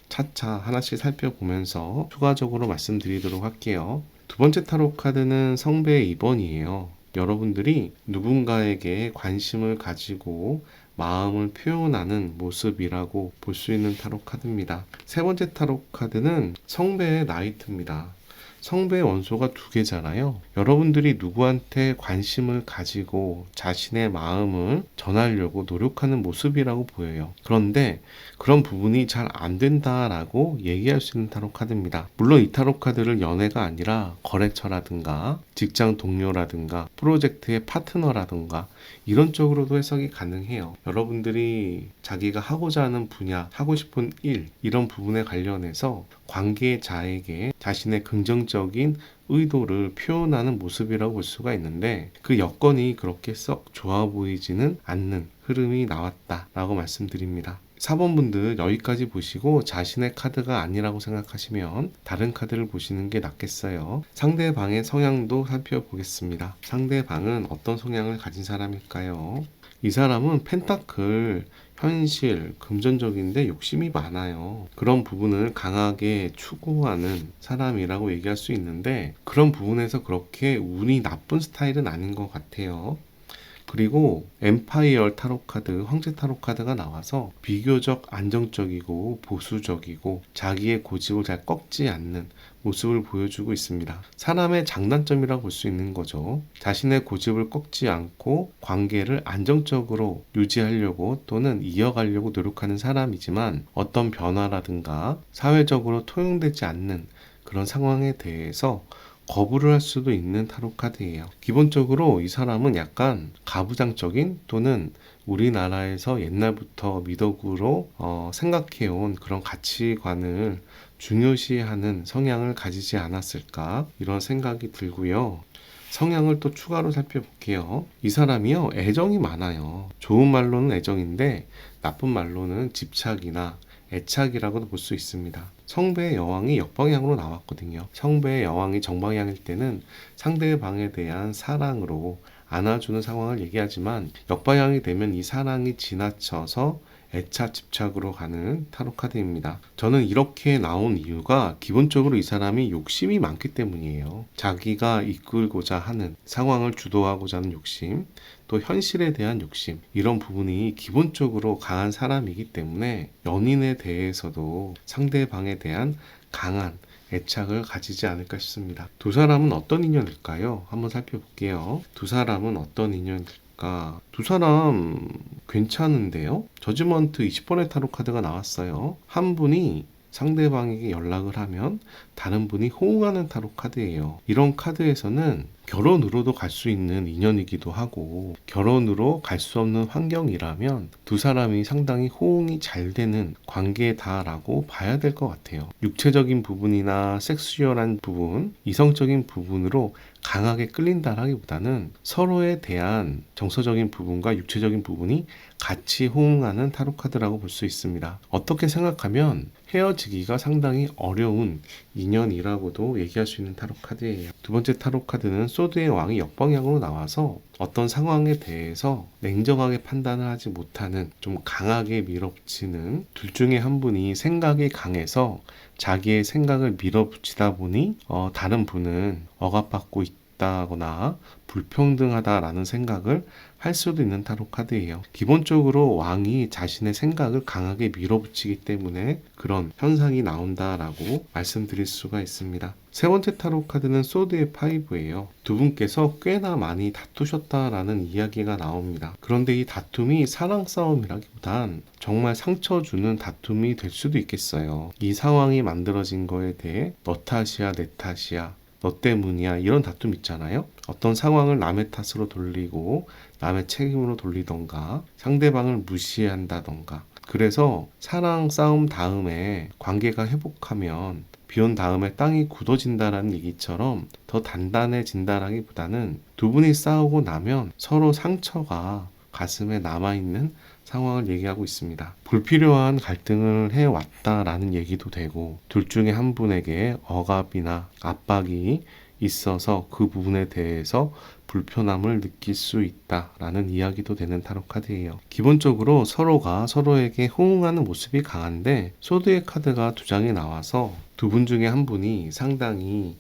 차차 하나씩 살펴보면서 추가적으로 말씀드리도록 할게요. 두 번째 타로 카드는 성배의 2번이에요. 여러분들이 누군가에게 관심을 가지고 마음을 표현하는 모습이라고 볼 수 있는 타로 카드입니다. 세 번째 타로 카드는 성배의 나이트입니다. 성배의 원소가 두 개잖아요. 여러분들이 누구한테 관심을 가지고 자신의 마음을 전하려고 노력하는 모습이라고 보여요. 그런데 그런 부분이 잘 안 된다라고 얘기할 수 있는 타로 카드입니다. 물론 이 타로 카드를 연애가 아니라 거래처라든가 직장 동료라든가 프로젝트의 파트너라든가 이런 쪽으로도 해석이 가능해요. 여러분들이 자기가 하고자 하는 분야, 하고 싶은 일, 이런 부분에 관련해서 관계자에게 자신의 긍정적인 의도를 표현하는 모습이라고 볼 수가 있는데, 그 여건이 그렇게 썩 좋아 보이지는 않는 흐름이 나왔다라고 말씀드립니다. 4번 분들 여기까지 보시고 자신의 카드가 아니라고 생각하시면 다른 카드를 보시는 게 낫겠어요. 상대방의 성향도 살펴보겠습니다. 상대방은 어떤 성향을 가진 사람일까요? 이 사람은 펜타클, 현실, 금전적인데 욕심이 많아요. 그런 부분을 강하게 추구하는 사람이라고 얘기할 수 있는데, 그런 부분에서 그렇게 운이 나쁜 스타일은 아닌 것 같아요. 그리고 엠파이어 타로 카드, 황제 타로 카드가 나와서 비교적 안정적이고 보수적이고 자기의 고집을 잘 꺾지 않는 모습을 보여주고 있습니다. 사람의 장단점이라고 볼 수 있는 거죠. 자신의 고집을 꺾지 않고 관계를 안정적으로 유지하려고 또는 이어가려고 노력하는 사람이지만, 어떤 변화라든가 사회적으로 통용되지 않는 그런 상황에 대해서 거부를 할 수도 있는 타로 카드예요. 기본적으로 이 사람은 약간 가부장적인, 또는 우리나라에서 옛날부터 미덕으로 생각해온 그런 가치관을 중요시하는 성향을 가지지 않았을까, 이런 생각이 들고요. 성향을 또 추가로 살펴볼게요. 이 사람이요, 애정이 많아요. 좋은 말로는 애정인데 나쁜 말로는 집착이나 애착이라고도 볼 수 있습니다. 성배의 여왕이 역방향으로 나왔거든요. 성배의 여왕이 정방향일 때는 상대방에 대한 사랑으로 안아주는 상황을 얘기하지만, 역방향이 되면 이 사랑이 지나쳐서 애착 집착으로 가는 타로 카드입니다. 저는 이렇게 나온 이유가 기본적으로 이 사람이 욕심이 많기 때문이에요. 자기가 이끌고자 하는, 상황을 주도하고자 하는 욕심, 또 현실에 대한 욕심, 이런 부분이 기본적으로 강한 사람이기 때문에 연인에 대해서도 상대방에 대한 강한 애착을 가지지 않을까 싶습니다. 두 사람은 어떤 인연일까요? 한번 살펴볼게요. 두 사람은 어떤 인연일까? 두 사람 괜찮은데요? 저지먼트 20번의 타로 카드가 나왔어요. 한 분이 상대방에게 연락을 하면 다른 분이 호응하는 타로 카드예요. 이런 카드에서는 결혼으로도 갈 수 있는 인연이기도 하고, 결혼으로 갈 수 없는 환경이라면 두 사람이 상당히 호응이 잘 되는 관계다라고 봐야 될 것 같아요. 육체적인 부분이나 섹슈얼한 부분, 이성적인 부분으로 강하게 끌린다라기보다는 서로에 대한 정서적인 부분과 육체적인 부분이 같이 호응하는 타로 카드라고 볼 수 있습니다. 어떻게 생각하면 헤어지기가 상당히 어려운 인연이라고도 얘기할 수 있는 타로 카드예요. 두 번째 타로 카드는 소드의 왕이 역방향으로 나와서 어떤 상황에 대해서 냉정하게 판단을 하지 못하는, 좀 강하게 밀어붙이는, 둘 중에 한 분이 생각이 강해서 자기의 생각을 밀어붙이다 보니 다른 분은 억압받고 있다거나 불평등하다라는 생각을 할 수도 있는 타로 카드예요. 기본적으로 왕이 자신의 생각을 강하게 밀어붙이기 때문에 그런 현상이 나온다라고 말씀드릴 수가 있습니다. 세 번째 타로 카드는 소드의 파이브예요. 두 분께서 꽤나 많이 다투셨다라는 이야기가 나옵니다. 그런데 이 다툼이 사랑 싸움이라기보단 정말 상처 주는 다툼이 될 수도 있겠어요. 이 상황이 만들어진 거에 대해 너 탓이야, 내 탓이야, 너 때문이야, 이런 다툼 있잖아요. 어떤 상황을 남의 탓으로 돌리고 남의 책임으로 돌리던가 상대방을 무시한다던가, 그래서 사랑 싸움 다음에 관계가 회복하면 비온 다음에 땅이 굳어진다라는 얘기처럼 더 단단해진다라기보다는 두 분이 싸우고 나면 서로 상처가 가슴에 남아있는 상황을 얘기하고 있습니다. 불필요한 갈등을 해왔다라는 얘기도 되고, 둘 중에 한 분에게 억압이나 압박이 있어서 그 부분에 대해서 불편함을 느낄 수 있다라는 이야기도 되는 타로 카드예요. 기본적으로 서로가 서로에게 호응하는 모습이 강한데, 소드의 카드가 두 장이 나와서 두 분 중에 한 분이 상당히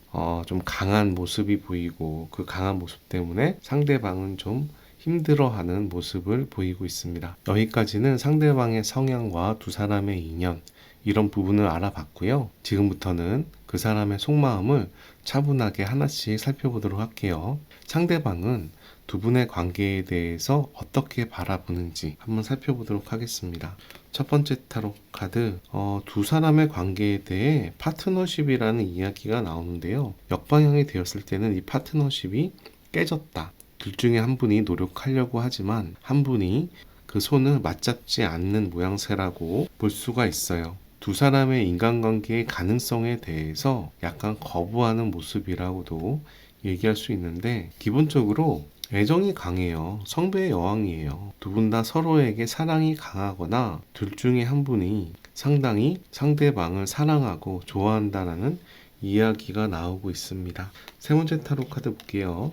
좀 강한 모습이 보이고, 그 강한 모습 때문에 상대방은 좀 힘들어하는 모습을 보이고 있습니다. 여기까지는 상대방의 성향과 두 사람의 인연, 이런 부분을 알아봤고요. 지금부터는 그 사람의 속마음을 차분하게 하나씩 살펴보도록 할게요. 상대방은 두 분의 관계에 대해서 어떻게 바라보는지 한번 살펴보도록 하겠습니다. 첫 번째 타로 카드, 두 사람의 관계에 대해 파트너십이라는 이야기가 나오는데요. 역방향이 되었을 때는 이 파트너십이 깨졌다. 둘 중에 한 분이 노력하려고 하지만 한 분이 그 손을 맞잡지 않는 모양새라고 볼 수가 있어요. 두 사람의 인간관계의 가능성에 대해서 약간 거부하는 모습이라고도 얘기할 수 있는데, 기본적으로 애정이 강해요. 성배의 여왕이에요. 두 분 다 서로에게 사랑이 강하거나 둘 중에 한 분이 상당히 상대방을 사랑하고 좋아한다는 이야기가 나오고 있습니다. 세 번째 타로 카드 볼게요.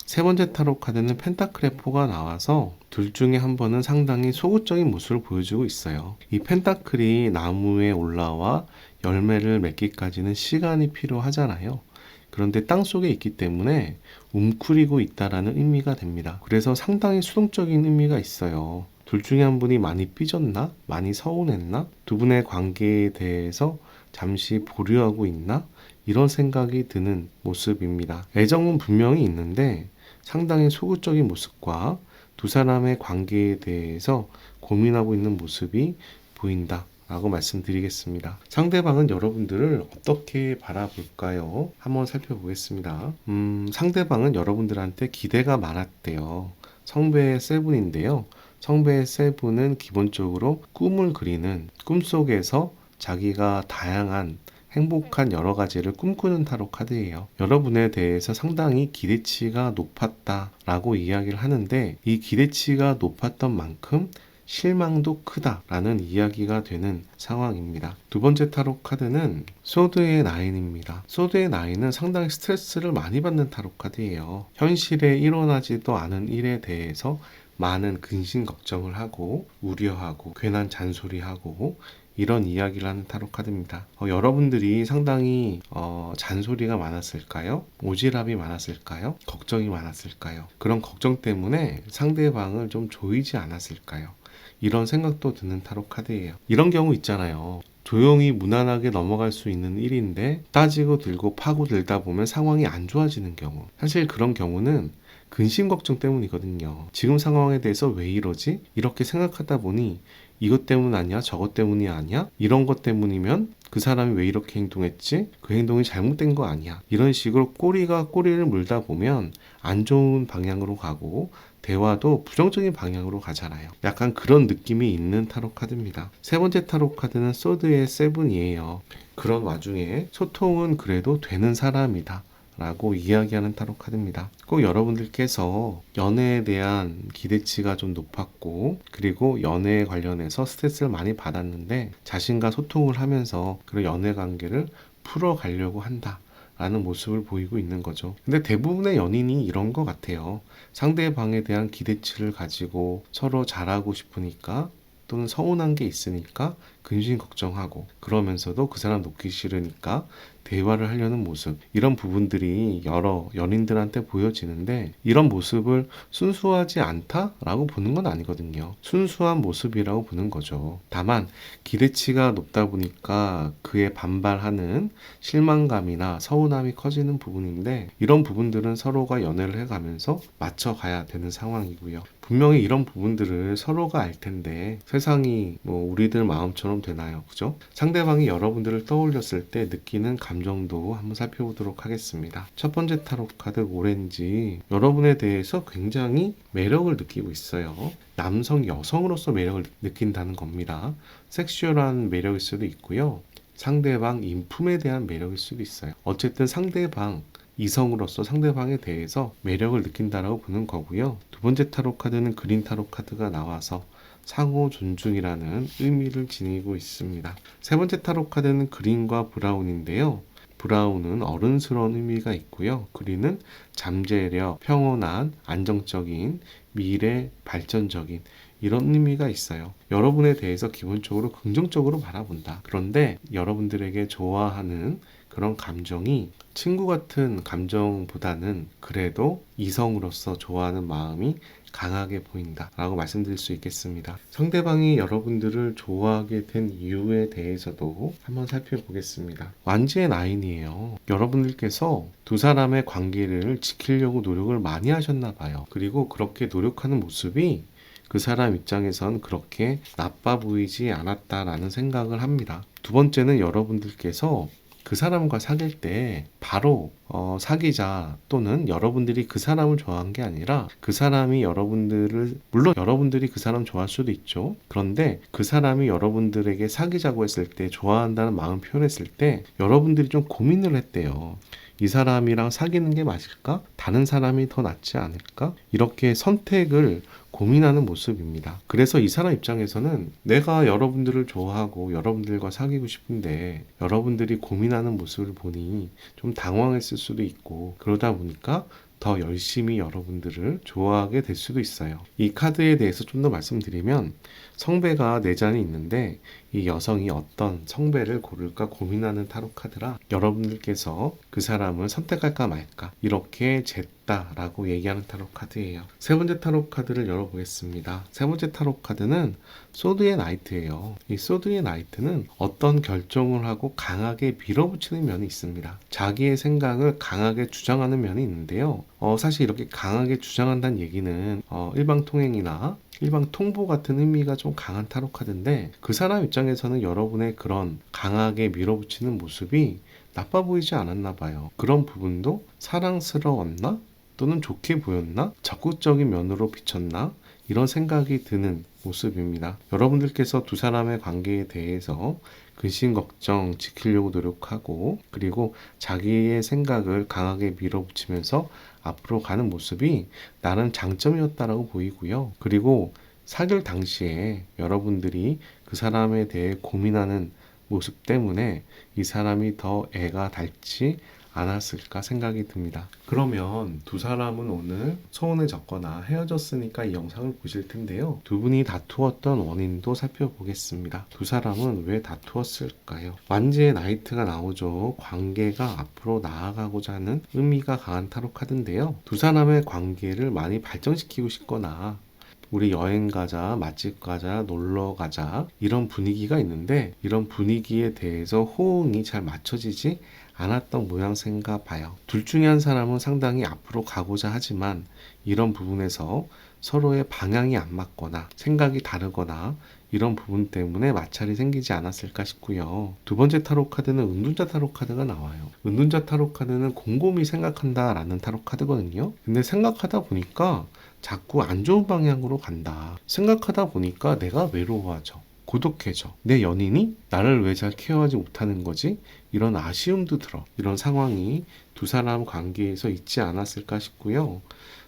세 번째 타로 카드는 펜타클의 4가 나와서 둘 중에 한 번은 상당히 소극적인 모습을 보여주고 있어요. 이 펜타클이 나무에 올라와 열매를 맺기까지는 시간이 필요하잖아요. 그런데 땅속에 있기 때문에 웅크리고 있다라는 의미가 됩니다. 그래서 상당히 수동적인 의미가 있어요. 둘 중에 한 분이 많이 삐졌나? 많이 서운했나? 두 분의 관계에 대해서 잠시 보류하고 있나? 이런 생각이 드는 모습입니다. 애정은 분명히 있는데 상당히 소극적인 모습과 두 사람의 관계에 대해서 고민하고 있는 모습이 보인다 라고 말씀드리겠습니다. 상대방은 여러분들을 어떻게 바라볼까요? 한번 살펴보겠습니다. 상대방은 여러분들한테 기대가 많았대요. 성배의 세븐인데요. 성배의 세븐은 기본적으로 꿈을 그리는, 꿈속에서 자기가 다양한 행복한 여러 가지를 꿈꾸는 타로 카드예요. 여러분에 대해서 상당히 기대치가 높았다라고 이야기를 하는데 이 기대치가 높았던 만큼 실망도 크다라는 이야기가 되는 상황입니다. 두 번째 타로 카드는 소드의 나인입니다. 소드의 나인은 상당히 스트레스를 많이 받는 타로 카드예요. 현실에 일어나지도 않은 일에 대해서 많은 근심 걱정을 하고 우려하고 괜한 잔소리하고 이런 이야기를 하는 타로 카드입니다. 여러분들이 상당히 잔소리가 많았을까요? 오지랖이 많았을까요? 걱정이 많았을까요? 그런 걱정 때문에 상대방을 좀 조이지 않았을까요? 이런 생각도 드는 타로 카드예요. 이런 경우 있잖아요. 조용히 무난하게 넘어갈 수 있는 일인데 따지고 들고 파고 들다 보면 상황이 안 좋아지는 경우. 사실 그런 경우는 근심 걱정 때문이거든요. 지금 상황에 대해서 왜 이러지? 이렇게 생각하다 보니 이것 때문 아니야? 저것 때문이 아니야? 이런 것 때문이면 그 사람이 왜 이렇게 행동했지? 그 행동이 잘못된 거 아니야? 이런 식으로 꼬리가 꼬리를 물다 보면 안 좋은 방향으로 가고 대화도 부정적인 방향으로 가잖아요. 약간 그런 느낌이 있는 타로 카드입니다. 세 번째 타로 카드는 소드의 세븐이에요. 그런 와중에 소통은 그래도 되는 사람이다 라고 이야기하는 타로 카드입니다. 꼭 여러분들께서 연애에 대한 기대치가 좀 높았고 그리고 연애에 관련해서 스트레스를 많이 받았는데 자신과 소통을 하면서 그런 연애 관계를 풀어가려고 한다 라는 모습을 보이고 있는 거죠. 근데 대부분의 연인이 이런 것 같아요. 상대방에 대한 기대치를 가지고 서로 잘하고 싶으니까 또는 서운한 게 있으니까 근심 걱정하고 그러면서도 그 사람 놓기 싫으니까 대화를 하려는 모습, 이런 부분들이 여러 연인들한테 보여지는데 이런 모습을 순수하지 않다라고 보는 건 아니거든요. 순수한 모습이라고 보는 거죠. 다만 기대치가 높다 보니까 그에 반발하는 실망감이나 서운함이 커지는 부분인데 이런 부분들은 서로가 연애를 해가면서 맞춰가야 되는 상황이고요. 분명히 이런 부분들을 서로가 알 텐데 세상이 우리들 마음처럼 되나요? 그죠? 상대방이 여러분들을 떠올렸을 때 느끼는 감정도 한번 살펴보도록 하겠습니다. 첫 번째 타로 카드 오렌지, 여러분에 대해서 굉장히 매력을 느끼고 있어요. 남성, 여성으로서 매력을 느낀다는 겁니다. 섹슈얼한 매력일 수도 있고요. 상대방 인품에 대한 매력일 수도 있어요. 어쨌든 상대방, 이성으로서 상대방에 대해서 매력을 느낀다라고 보는 거고요. 두 번째 타로 카드는 그린 타로 카드가 나와서 상호 존중이라는 의미를 지니고 있습니다. 세 번째 타로 카드는 그린과 브라운인데요. 브라운은 어른스러운 의미가 있고요. 그린은 잠재력, 평온한, 안정적인, 미래, 발전적인 이런 의미가 있어요. 여러분에 대해서 기본적으로 긍정적으로 바라본다. 그런데 여러분들에게 좋아하는 그런 감정이 친구 같은 감정보다는 그래도 이성으로서 좋아하는 마음이 강하게 보인다 라고 말씀드릴 수 있겠습니다. 상대방이 여러분들을 좋아하게 된 이유에 대해서도 한번 살펴보겠습니다. 완지의 나인이에요. 여러분들께서 두 사람의 관계를 지키려고 노력을 많이 하셨나 봐요. 그리고 그렇게 노력하는 모습이 그 사람 입장에선 그렇게 나빠 보이지 않았다라는 생각을 합니다. 두 번째는 여러분들께서 그 사람과 사귈 때 바로 사귀자, 또는 여러분들이 그 사람을 좋아한 게 아니라 그 사람이 여러분들을, 물론 여러분들이 그 사람 좋아할 수도 있죠. 그런데 그 사람이 여러분들에게 사귀자고 했을 때, 좋아한다는 마음 표현했을 때 여러분들이 좀 고민을 했대요. 이 사람이랑 사귀는 게 맞을까? 다른 사람이 더 낫지 않을까? 이렇게 선택을 고민하는 모습입니다. 그래서 이 사람 입장에서는 내가 여러분들을 좋아하고 여러분들과 사귀고 싶은데 여러분들이 고민하는 모습을 보니 좀 당황했을 수도 있고, 그러다 보니까 더 열심히 여러분들을 좋아하게 될 수도 있어요. 이 카드에 대해서 좀 더 말씀드리면, 성배가 4잔이 있는데 이 여성이 어떤 성배를 고를까 고민하는 타로 카드라 여러분들께서 그 사람을 선택할까 말까 이렇게 쟀다라고 얘기하는 타로 카드예요. 세 번째 타로 카드를 열어보겠습니다. 세 번째 타로 카드는 소드의 나이트예요. 이 소드의 나이트는 어떤 결정을 하고 강하게 밀어붙이는 면이 있습니다. 자기의 생각을 강하게 주장하는 면이 있는데요. 사실 이렇게 강하게 주장한다는 얘기는 일방통행이나 일방통보 같은 의미가 좀 강한 타로 카드인데, 그 사람 입장에서는 여러분의 그런 강하게 밀어붙이는 모습이 나빠 보이지 않았나 봐요. 그런 부분도 사랑스러웠나? 또는 좋게 보였나? 적극적인 면으로 비쳤나? 이런 생각이 드는 모습입니다. 여러분들께서 두 사람의 관계에 대해서 근심 걱정 지키려고 노력하고, 그리고 자기의 생각을 강하게 밀어붙이면서 앞으로 가는 모습이 나름 장점이었다라고 보이고요. 그리고 사귈 당시에 여러분들이 그 사람에 대해 고민하는 모습 때문에 이 사람이 더 애가 닳지 않았을까 생각이 듭니다. 그러면 두 사람은 오늘 소원해졌거나 헤어졌으니까 이 영상을 보실 텐데요. 두 분이 다투었던 원인도 살펴보겠습니다. 두 사람은 왜 다투었을까요? 완지의 나이트가 나오죠. 관계가 앞으로 나아가고자 하는 의미가 강한 타로 카드인데요. 두 사람의 관계를 많이 발전시키고 싶거나 우리 여행 가자, 맛집 가자, 놀러 가자 이런 분위기가 있는데, 이런 분위기에 대해서 호응이 잘 맞춰지지 않았던 모양새인가 봐요. 둘 중에 한 사람은 상당히 앞으로 가고자 하지만 이런 부분에서 서로의 방향이 안 맞거나 생각이 다르거나 이런 부분 때문에 마찰이 생기지 않았을까 싶고요. 두 번째 타로 카드는 은둔자 타로 카드가 나와요. 은둔자 타로 카드는 곰곰이 생각한다 라는 타로 카드거든요. 근데 생각하다 보니까 자꾸 안 좋은 방향으로 간다. 생각하다 보니까 내가 외로워져. 고독해져. 내 연인이 나를 왜 잘 케어하지 못하는 거지? 이런 아쉬움도 들어. 이런 상황이 두 사람 관계에서 있지 않았을까 싶고요.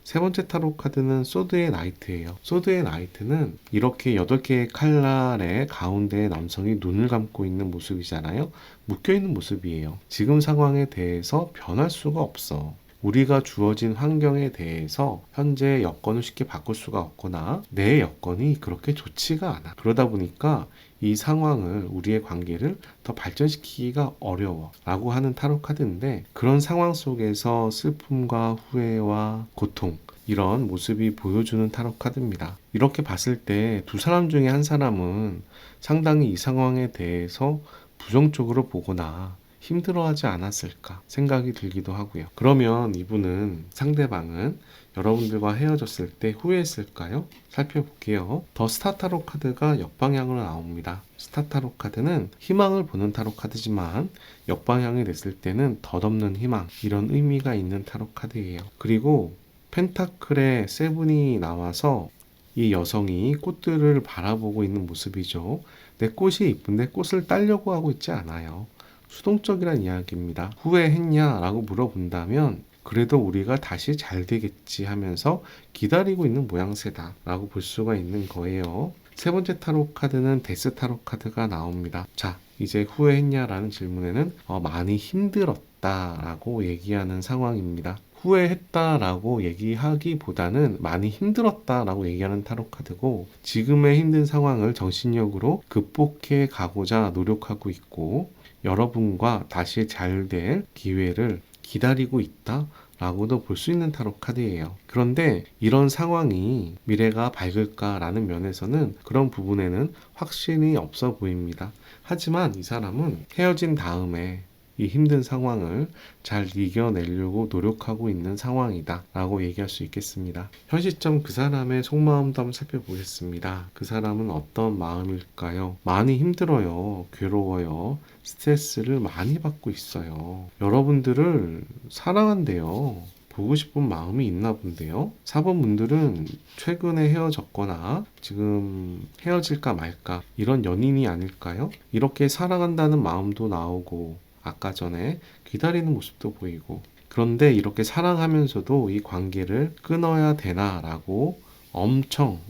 세 번째 타로 카드는 소드의 나이트예요. 소드의 나이트는 이렇게 8개의 칼날의 가운데 남성이 눈을 감고 있는 모습이잖아요. 묶여있는 모습이에요. 지금 상황에 대해서 변할 수가 없어. 우리가 주어진 환경에 대해서 현재 여건을 쉽게 바꿀 수가 없거나 내 여건이 그렇게 좋지가 않아. 그러다 보니까 이 상황을, 우리의 관계를 더 발전시키기가 어려워 라고 하는 타로 카드인데, 그런 상황 속에서 슬픔과 후회와 고통, 이런 모습이 보여주는 타로 카드입니다. 이렇게 봤을 때 두 사람 중에 한 사람은 상당히 이 상황에 대해서 부정적으로 보거나 힘들어하지 않았을까 생각이 들기도 하고요. 그러면 이분은, 상대방은 여러분들과 헤어졌을 때 후회했을까요? 살펴볼게요. 더 스타 타로 카드가 역방향으로 나옵니다. 스타 타로 카드는 희망을 보는 타로 카드지만 역방향이 됐을 때는 덧없는 희망, 이런 의미가 있는 타로 카드예요. 그리고 펜타클의 세븐이 나와서 이 여성이 꽃들을 바라보고 있는 모습이죠. 내 꽃이 이쁜데 꽃을 따려고 하고 있지 않아요. 수동적이란 이야기입니다. 후회했냐? 라고 물어본다면 그래도 우리가 다시 잘 되겠지 하면서 기다리고 있는 모양새다 라고 볼 수가 있는 거예요. 세 번째 타로 카드는 데스 타로 카드가 나옵니다. 자, 이제 후회했냐? 라는 질문에는 많이 힘들었다 라고 얘기하는 상황입니다. 후회했다라고 얘기하기보다는 많이 힘들었다라고 얘기하는 타로 카드고, 지금의 힘든 상황을 정신력으로 극복해 가고자 노력하고 있고 여러분과 다시 잘 될 기회를 기다리고 있다 라고도 볼 수 있는 타로 카드예요. 그런데 이런 상황이 미래가 밝을까라는 면에서는 그런 부분에는 확신이 없어 보입니다. 하지만 이 사람은 헤어진 다음에 이 힘든 상황을 잘 이겨내려고 노력하고 있는 상황이다 라고 얘기할 수 있겠습니다. 현 시점 그 사람의 속마음도 한번 살펴보겠습니다. 그 사람은 어떤 마음일까요? 많이 힘들어요. 괴로워요. 스트레스를 많이 받고 있어요. 여러분들을 사랑한대요. 보고 싶은 마음이 있나 본데요. 4번 분들은 최근에 헤어졌거나 지금 헤어질까 말까 이런 연인이 아닐까요? 이렇게 사랑한다는 마음도 나오고 아까 전에 기다리는 모습도 보이고, 그런데 이렇게 사랑하면서도 이 관계를 끊어야 되나라고 엄청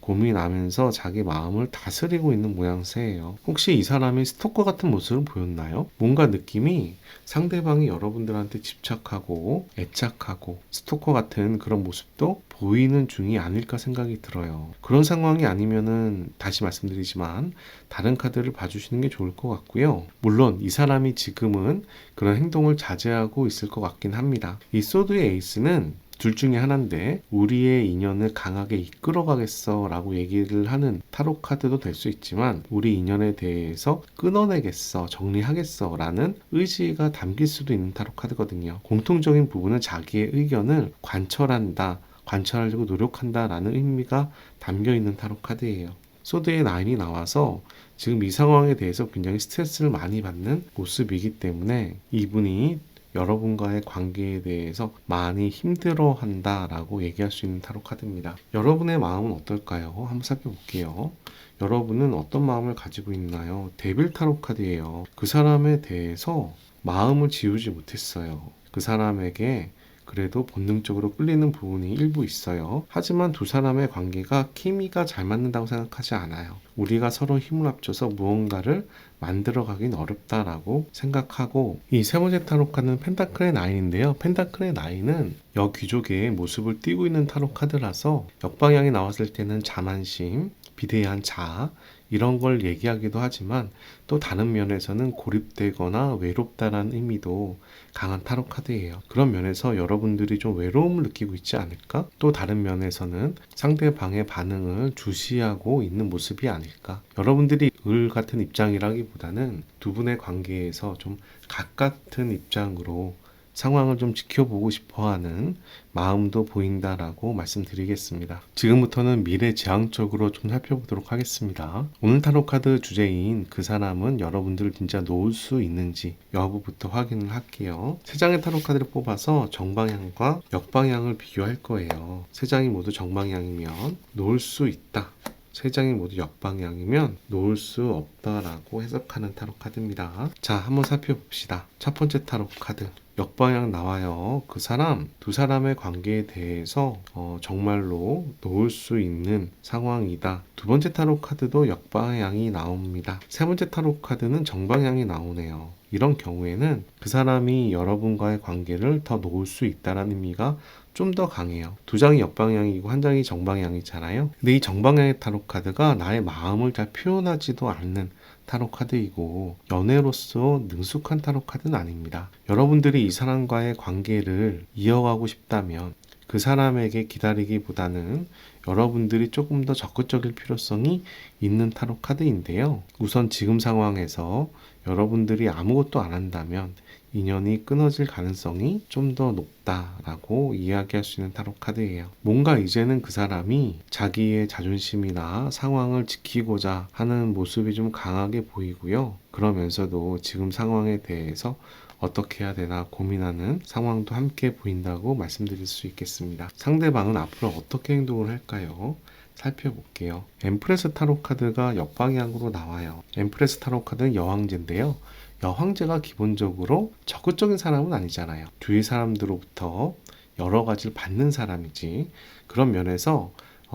고민하면서 자기 마음을 다스리고 있는 모양새예요. 혹시 이 사람이 스토커 같은 모습을 보였나요? 뭔가 느낌이 상대방이 여러분들한테 집착하고 애착하고 스토커 같은 그런 모습도 보이는 중이 아닐까 생각이 들어요. 그런 상황이 아니면은 다시 말씀드리지만 다른 카드를 봐주시는 게 좋을 것 같고요. 물론 이 사람이 지금은 그런 행동을 자제하고 있을 것 같긴 합니다. 이 소드의 에이스는 둘 중에 하나인데, 우리의 인연을 강하게 이끌어가겠어 라고 얘기를 하는 타로 카드도 될 수 있지만, 우리 인연에 대해서 끊어내겠어, 정리하겠어 라는 의지가 담길 수도 있는 타로 카드거든요. 공통적인 부분은 자기의 의견을 관철하려고 노력한다 라는 의미가 담겨있는 타로 카드예요. 소드의 나인이 나와서 지금 이 상황에 대해서 굉장히 스트레스를 많이 받는 모습이기 때문에 이분이 여러분과의 관계에 대해서 많이 힘들어한다라고 얘기할 수 있는 타로 카드입니다. 여러분의 마음은 어떨까요? 한번 살펴볼게요. 여러분은 어떤 마음을 가지고 있나요? 데빌 타로 카드예요. 그 사람에 대해서 마음을 지우지 못했어요. 그 사람에게 그래도 본능적으로 끌리는 부분이 일부 있어요. 하지만 두 사람의 관계가 케미가 잘 맞는다고 생각하지 않아요. 우리가 서로 힘을 합쳐서 무언가를 만들어가긴 어렵다라고 생각하고, 이 세 번째 타로 카드는 펜타클의 나인인데요. 펜타클의 나인은 여귀족의 모습을 띠고 있는 타로 카드라서 역방향이 나왔을 때는 자만심, 비대한 자아, 이런 걸 얘기하기도 하지만 또 다른 면에서는 고립되거나 외롭다라는 의미도 강한 타로 카드예요. 그런 면에서 여러분들이 좀 외로움을 느끼고 있지 않을까? 또 다른 면에서는 상대방의 반응을 주시하고 있는 모습이 아닐까? 여러분들이 을 같은 입장이라기보다는 두 분의 관계에서 좀 가깝은 입장으로 상황을 좀 지켜보고 싶어하는 마음도 보인다라고 말씀드리겠습니다. 지금부터는 미래지향적으로 좀 살펴보도록 하겠습니다. 오늘 타로 카드 주제인 그 사람은 여러분들을 진짜 놓을 수 있는지 여부부터 확인을 할게요. 세 장의 타로 카드를 뽑아서 정방향과 역방향을 비교할 거예요. 세 장이 모두 정방향이면 놓을 수 있다, 세 장이 모두 역방향이면 놓을 수 없다라고 해석하는 타로 카드입니다. 자, 한번 살펴봅시다. 첫 번째 타로 카드 역방향 나와요. 그 사람, 두 사람의 관계에 대해서 정말로 놓을 수 있는 상황이다. 두 번째 타로 카드도 역방향이 나옵니다. 세 번째 타로 카드는 정방향이 나오네요. 이런 경우에는 그 사람이 여러분과의 관계를 더 놓을 수 있다는 의미가 좀 더 강해요. 두 장이 역방향이고 한 장이 정방향이잖아요. 근데 이 정방향의 타로 카드가 나의 마음을 잘 표현하지도 않는 타로 카드이고 연애로서 능숙한 타로 카드는 아닙니다. 여러분들이 이 사람과의 관계를 이어가고 싶다면 그 사람에게 기다리기보다는 여러분들이 조금 더 적극적일 필요성이 있는 타로 카드인데요. 우선 지금 상황에서 여러분들이 아무것도 안 한다면 인연이 끊어질 가능성이 좀 더 높다라고 이야기할 수 있는 타로 카드예요. 뭔가 이제는 그 사람이 자기의 자존심이나 상황을 지키고자 하는 모습이 좀 강하게 보이고요. 그러면서도 지금 상황에 대해서 어떻게 해야 되나 고민하는 상황도 함께 보인다고 말씀드릴 수 있겠습니다. 상대방은 앞으로 어떻게 행동을 할까요? 살펴볼게요. 엠프레스 타로 카드가 역방향으로 나와요. 엠프레스 타로 카드는 여왕제인데요. 여왕제가 기본적으로 적극적인 사람은 아니잖아요. 주위 사람들로부터 여러 가지를 받는 사람이지. 그런 면에서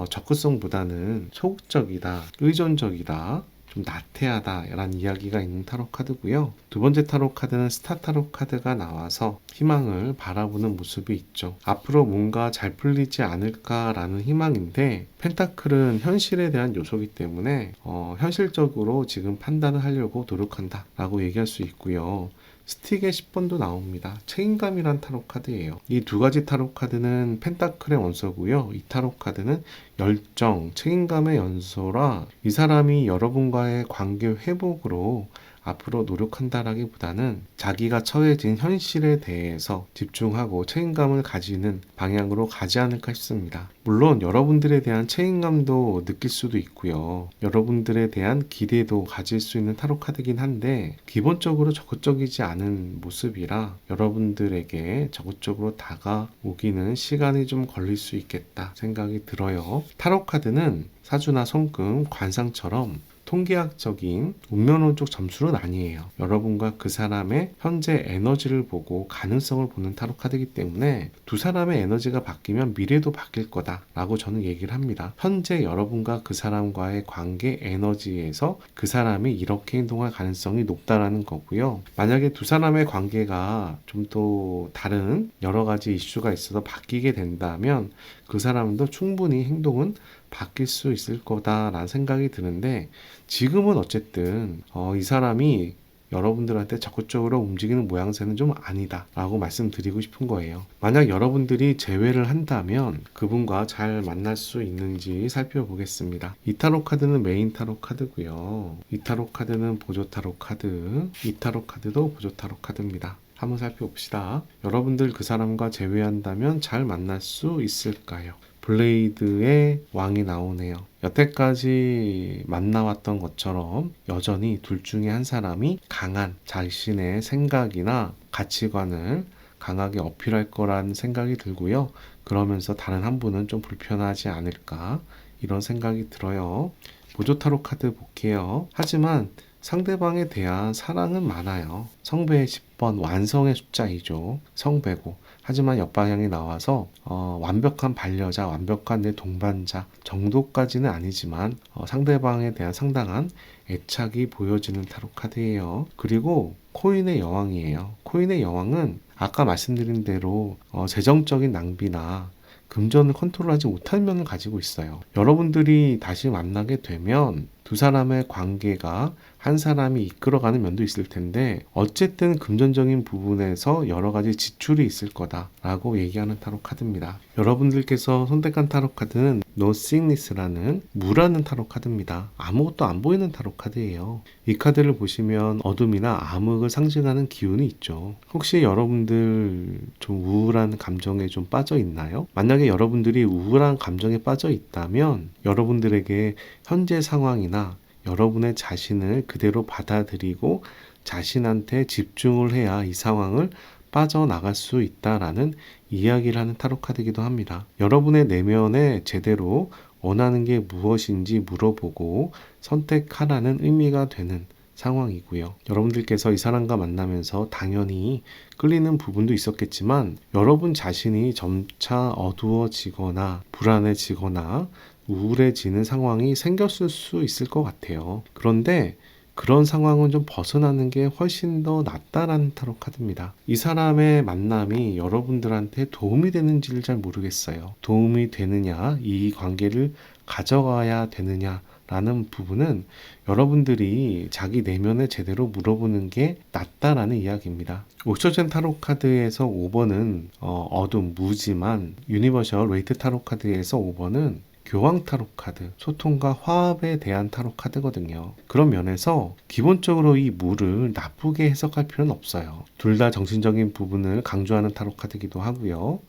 적극성보다는 소극적이다, 의존적이다, 좀 나태하다라는 이야기가 있는 타로 카드고요. 두 번째 타로 카드는 스타 타로 카드가 나와서 희망을 바라보는 모습이 있죠. 앞으로 뭔가 잘 풀리지 않을까라는 희망인데, 펜타클은 현실에 대한 요소이기 때문에 현실적으로 지금 판단을 하려고 노력한다라고 얘기할 수 있고요. 스틱의 10번도 나옵니다. 책임감이란 타로 카드예요. 이 두 가지 타로 카드는 펜타클의 원소고요. 이 타로 카드는 열정, 책임감의 연소라 이 사람이 여러분과의 관계 회복으로 앞으로 노력한다라기보다는 자기가 처해진 현실에 대해서 집중하고 책임감을 가지는 방향으로 가지 않을까 싶습니다. 물론 여러분들에 대한 책임감도 느낄 수도 있고요. 여러분들에 대한 기대도 가질 수 있는 타로 카드긴 한데 기본적으로 적극적이지 않은 모습이라 여러분들에게 적극적으로 다가오기는 시간이 좀 걸릴 수 있겠다 생각이 들어요. 타로 카드는 사주나 손금, 관상처럼 통계학적인 운명론적 점수는 아니에요. 여러분과 그 사람의 현재 에너지를 보고 가능성을 보는 타로 카드이기 때문에 두 사람의 에너지가 바뀌면 미래도 바뀔 거다라고 저는 얘기를 합니다. 현재 여러분과 그 사람과의 관계 에너지에서 그 사람이 이렇게 행동할 가능성이 높다라는 거고요. 만약에 두 사람의 관계가 좀 더 다른 여러 가지 이슈가 있어서 바뀌게 된다면 그 사람도 충분히 행동은 바뀔 수 있을 거다라는 생각이 드는데, 지금은 어쨌든 이 사람이 여러분들한테 적극적으로 움직이는 모양새는 좀 아니다 라고 말씀드리고 싶은 거예요. 만약 여러분들이 제외를 한다면 그분과 잘 만날 수 있는지 살펴보겠습니다. 이 타로 카드는 메인 타로 카드고요. 이 타로 카드는 보조 타로 카드, 이 타로 카드도 보조 타로 카드입니다. 한번 살펴봅시다. 여러분들 그 사람과 제외한다면 잘 만날 수 있을까요? 블레이드의 왕이 나오네요. 여태까지 만나왔던 것처럼 여전히 둘 중에 한 사람이 강한 자신의 생각이나 가치관을 강하게 어필할 거란 생각이 들고요. 그러면서 다른 한 분은 좀 불편하지 않을까 이런 생각이 들어요. 보조 타로 카드 볼게요. 하지만 상대방에 대한 사랑은 많아요. 성배의 10번 완성의 숫자이죠. 성배고. 하지만 옆방향이 나와서 완벽한 반려자, 완벽한 내 동반자 정도까지는 아니지만 상대방에 대한 상당한 애착이 보여지는 타로 카드예요. 그리고 코인의 여왕이에요. 코인의 여왕은 아까 말씀드린 대로 재정적인 낭비나 금전을 컨트롤하지 못한 면을 가지고 있어요. 여러분들이 다시 만나게 되면 두 사람의 관계가 한 사람이 이끌어가는 면도 있을 텐데 어쨌든 금전적인 부분에서 여러 가지 지출이 있을 거다라고 얘기하는 타로 카드입니다. 여러분들께서 선택한 타로 카드는 No Sickness라는 무라는 타로 카드입니다. 아무것도 안 보이는 타로 카드예요. 이 카드를 보시면 어둠이나 암흑을 상징하는 기운이 있죠. 혹시 여러분들 좀 우울한 감정에 좀 빠져 있나요? 만약에 여러분들이 우울한 감정에 빠져 있다면 여러분들에게 현재 상황이나 여러분의 자신을 그대로 받아들이고 자신한테 집중을 해야 이 상황을 빠져나갈 수 있다라는 이야기를 하는 타로 카드이기도 합니다. 여러분의 내면에 제대로 원하는 게 무엇인지 물어보고 선택하라는 의미가 되는 상황이고요. 여러분들께서 이 사람과 만나면서 당연히 끌리는 부분도 있었겠지만 여러분 자신이 점차 어두워지거나 불안해지거나 우울해지는 상황이 생겼을 수 있을 것 같아요. 그런데 그런 상황은 좀 벗어나는 게 훨씬 더 낫다라는 타로 카드입니다. 이 사람의 만남이 여러분들한테 도움이 되는지를 잘 모르겠어요. 도움이 되느냐, 이 관계를 가져가야 되느냐 라는 부분은 여러분들이 자기 내면에 제대로 물어보는 게 낫다라는 이야기입니다. 옥셔젠 타로 카드에서 5번은 어둠, 무지만 유니버셜 웨이트 타로 카드에서 5번은 교황 타로 카드, 소통과 화합에 대한 타로 카드거든요. 그런 면에서 기본적으로 이 무를 나쁘게 해석할 필요는 없어요. 둘 다 정신적인 부분을 강조하는 타로 카드이기도 하고요.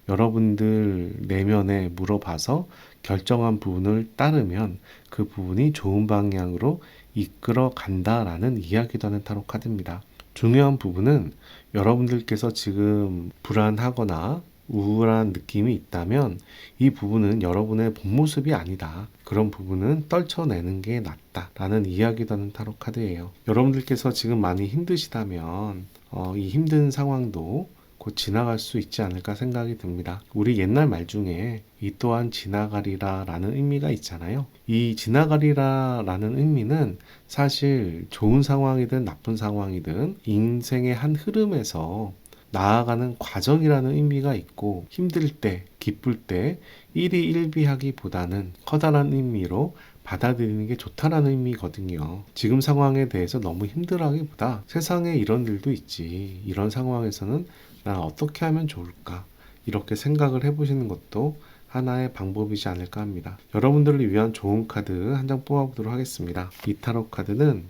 여러분들 내면에 물어봐서 결정한 부분을 따르면 그 부분이 좋은 방향으로 이끌어 간다라는 이야기도 하는 타로 카드입니다. 중요한 부분은 여러분들께서 지금 불안하거나 우울한 느낌이 있다면 이 부분은 여러분의 본 모습이 아니다. 그런 부분은 떨쳐내는 게 낫다라는 이야기도 하는 타로 카드예요. 여러분들께서 지금 많이 힘드시다면 이 힘든 상황도 곧 지나갈 수 있지 않을까 생각이 듭니다. 우리 옛날 말 중에 이 또한 지나가리라 라는 의미가 있잖아요. 이 지나가리라 라는 의미는 사실 좋은 상황이든 나쁜 상황이든 인생의 한 흐름에서 나아가는 과정이라는 의미가 있고 힘들 때, 기쁠 때 일희일비하기보다는 커다란 의미로 받아들이는 게 좋다라는 의미거든요. 지금 상황에 대해서 너무 힘들어하기보다 세상에 이런 일도 있지. 이런 상황에서는 난 어떻게 하면 좋을까? 이렇게 생각을 해보시는 것도 하나의 방법이지 않을까 합니다. 여러분들을 위한 좋은 카드 한 장 뽑아보도록 하겠습니다. 이 타로 카드는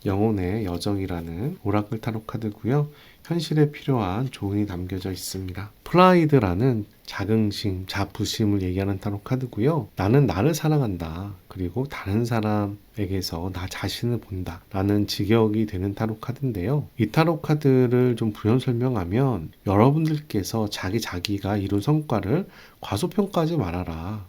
영혼의 여정이라는 오라클 타로 카드고요. 현실에 필요한 조언이 담겨져 있습니다. 프라이드라는 자긍심, 자부심을 얘기하는 타로 카드고요. 나는 나를 사랑한다. 그리고 다른 사람에게서 나 자신을 본다. 라는 직역이 되는 타로 카드인데요. 이 타로 카드를 좀 부연 설명하면 여러분들께서 자기가 이룬 성과를 과소평가하지 말아라.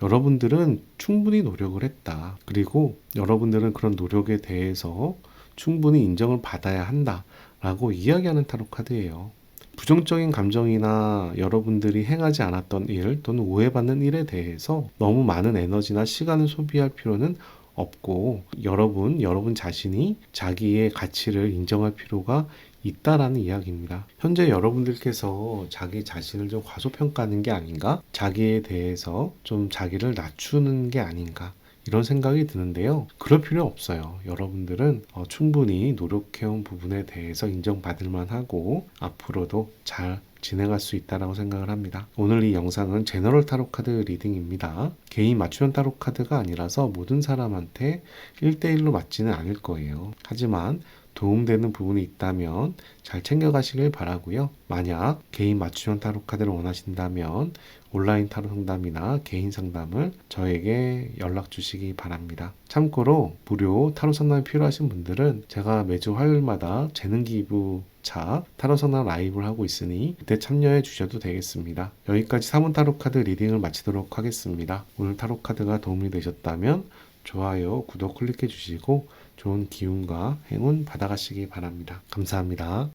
여러분들은 충분히 노력을 했다. 그리고 여러분들은 그런 노력에 대해서 충분히 인정을 받아야 한다. 라고 이야기하는 타로 카드예요. 부정적인 감정이나 여러분들이 행하지 않았던 일 또는 오해받는 일에 대해서 너무 많은 에너지나 시간을 소비할 필요는 없고 여러분 자신이 자기의 가치를 인정할 필요가 있다라는 이야기입니다. 현재 여러분들께서 자기 자신을 좀 과소평가하는 게 아닌가? 자기에 대해서 좀 자기를 낮추는 게 아닌가? 이런 생각이 드는데요. 그럴 필요 없어요. 여러분들은 충분히 노력해온 부분에 대해서 인정받을 만하고 앞으로도 잘 진행할 수 있다고 생각을 합니다. 오늘 이 영상은 제너럴 타로 카드 리딩입니다. 개인 맞춤형 타로 카드가 아니라서 모든 사람한테 1대1로 맞지는 않을 거예요. 하지만 도움되는 부분이 있다면 잘 챙겨가시길 바라고요. 만약 개인 맞춤형 타로 카드를 원하신다면 온라인 타로 상담이나 개인 상담을 저에게 연락 주시기 바랍니다. 참고로 무료 타로 상담이 필요하신 분들은 제가 매주 화요일마다 재능 기부차 타로 상담 라이브를 하고 있으니 그때 참여해 주셔도 되겠습니다. 여기까지 3원 타로 카드 리딩을 마치도록 하겠습니다. 오늘 타로 카드가 도움이 되셨다면 좋아요, 구독 클릭해 주시고 좋은 기운과 행운 받아가시기 바랍니다. 감사합니다.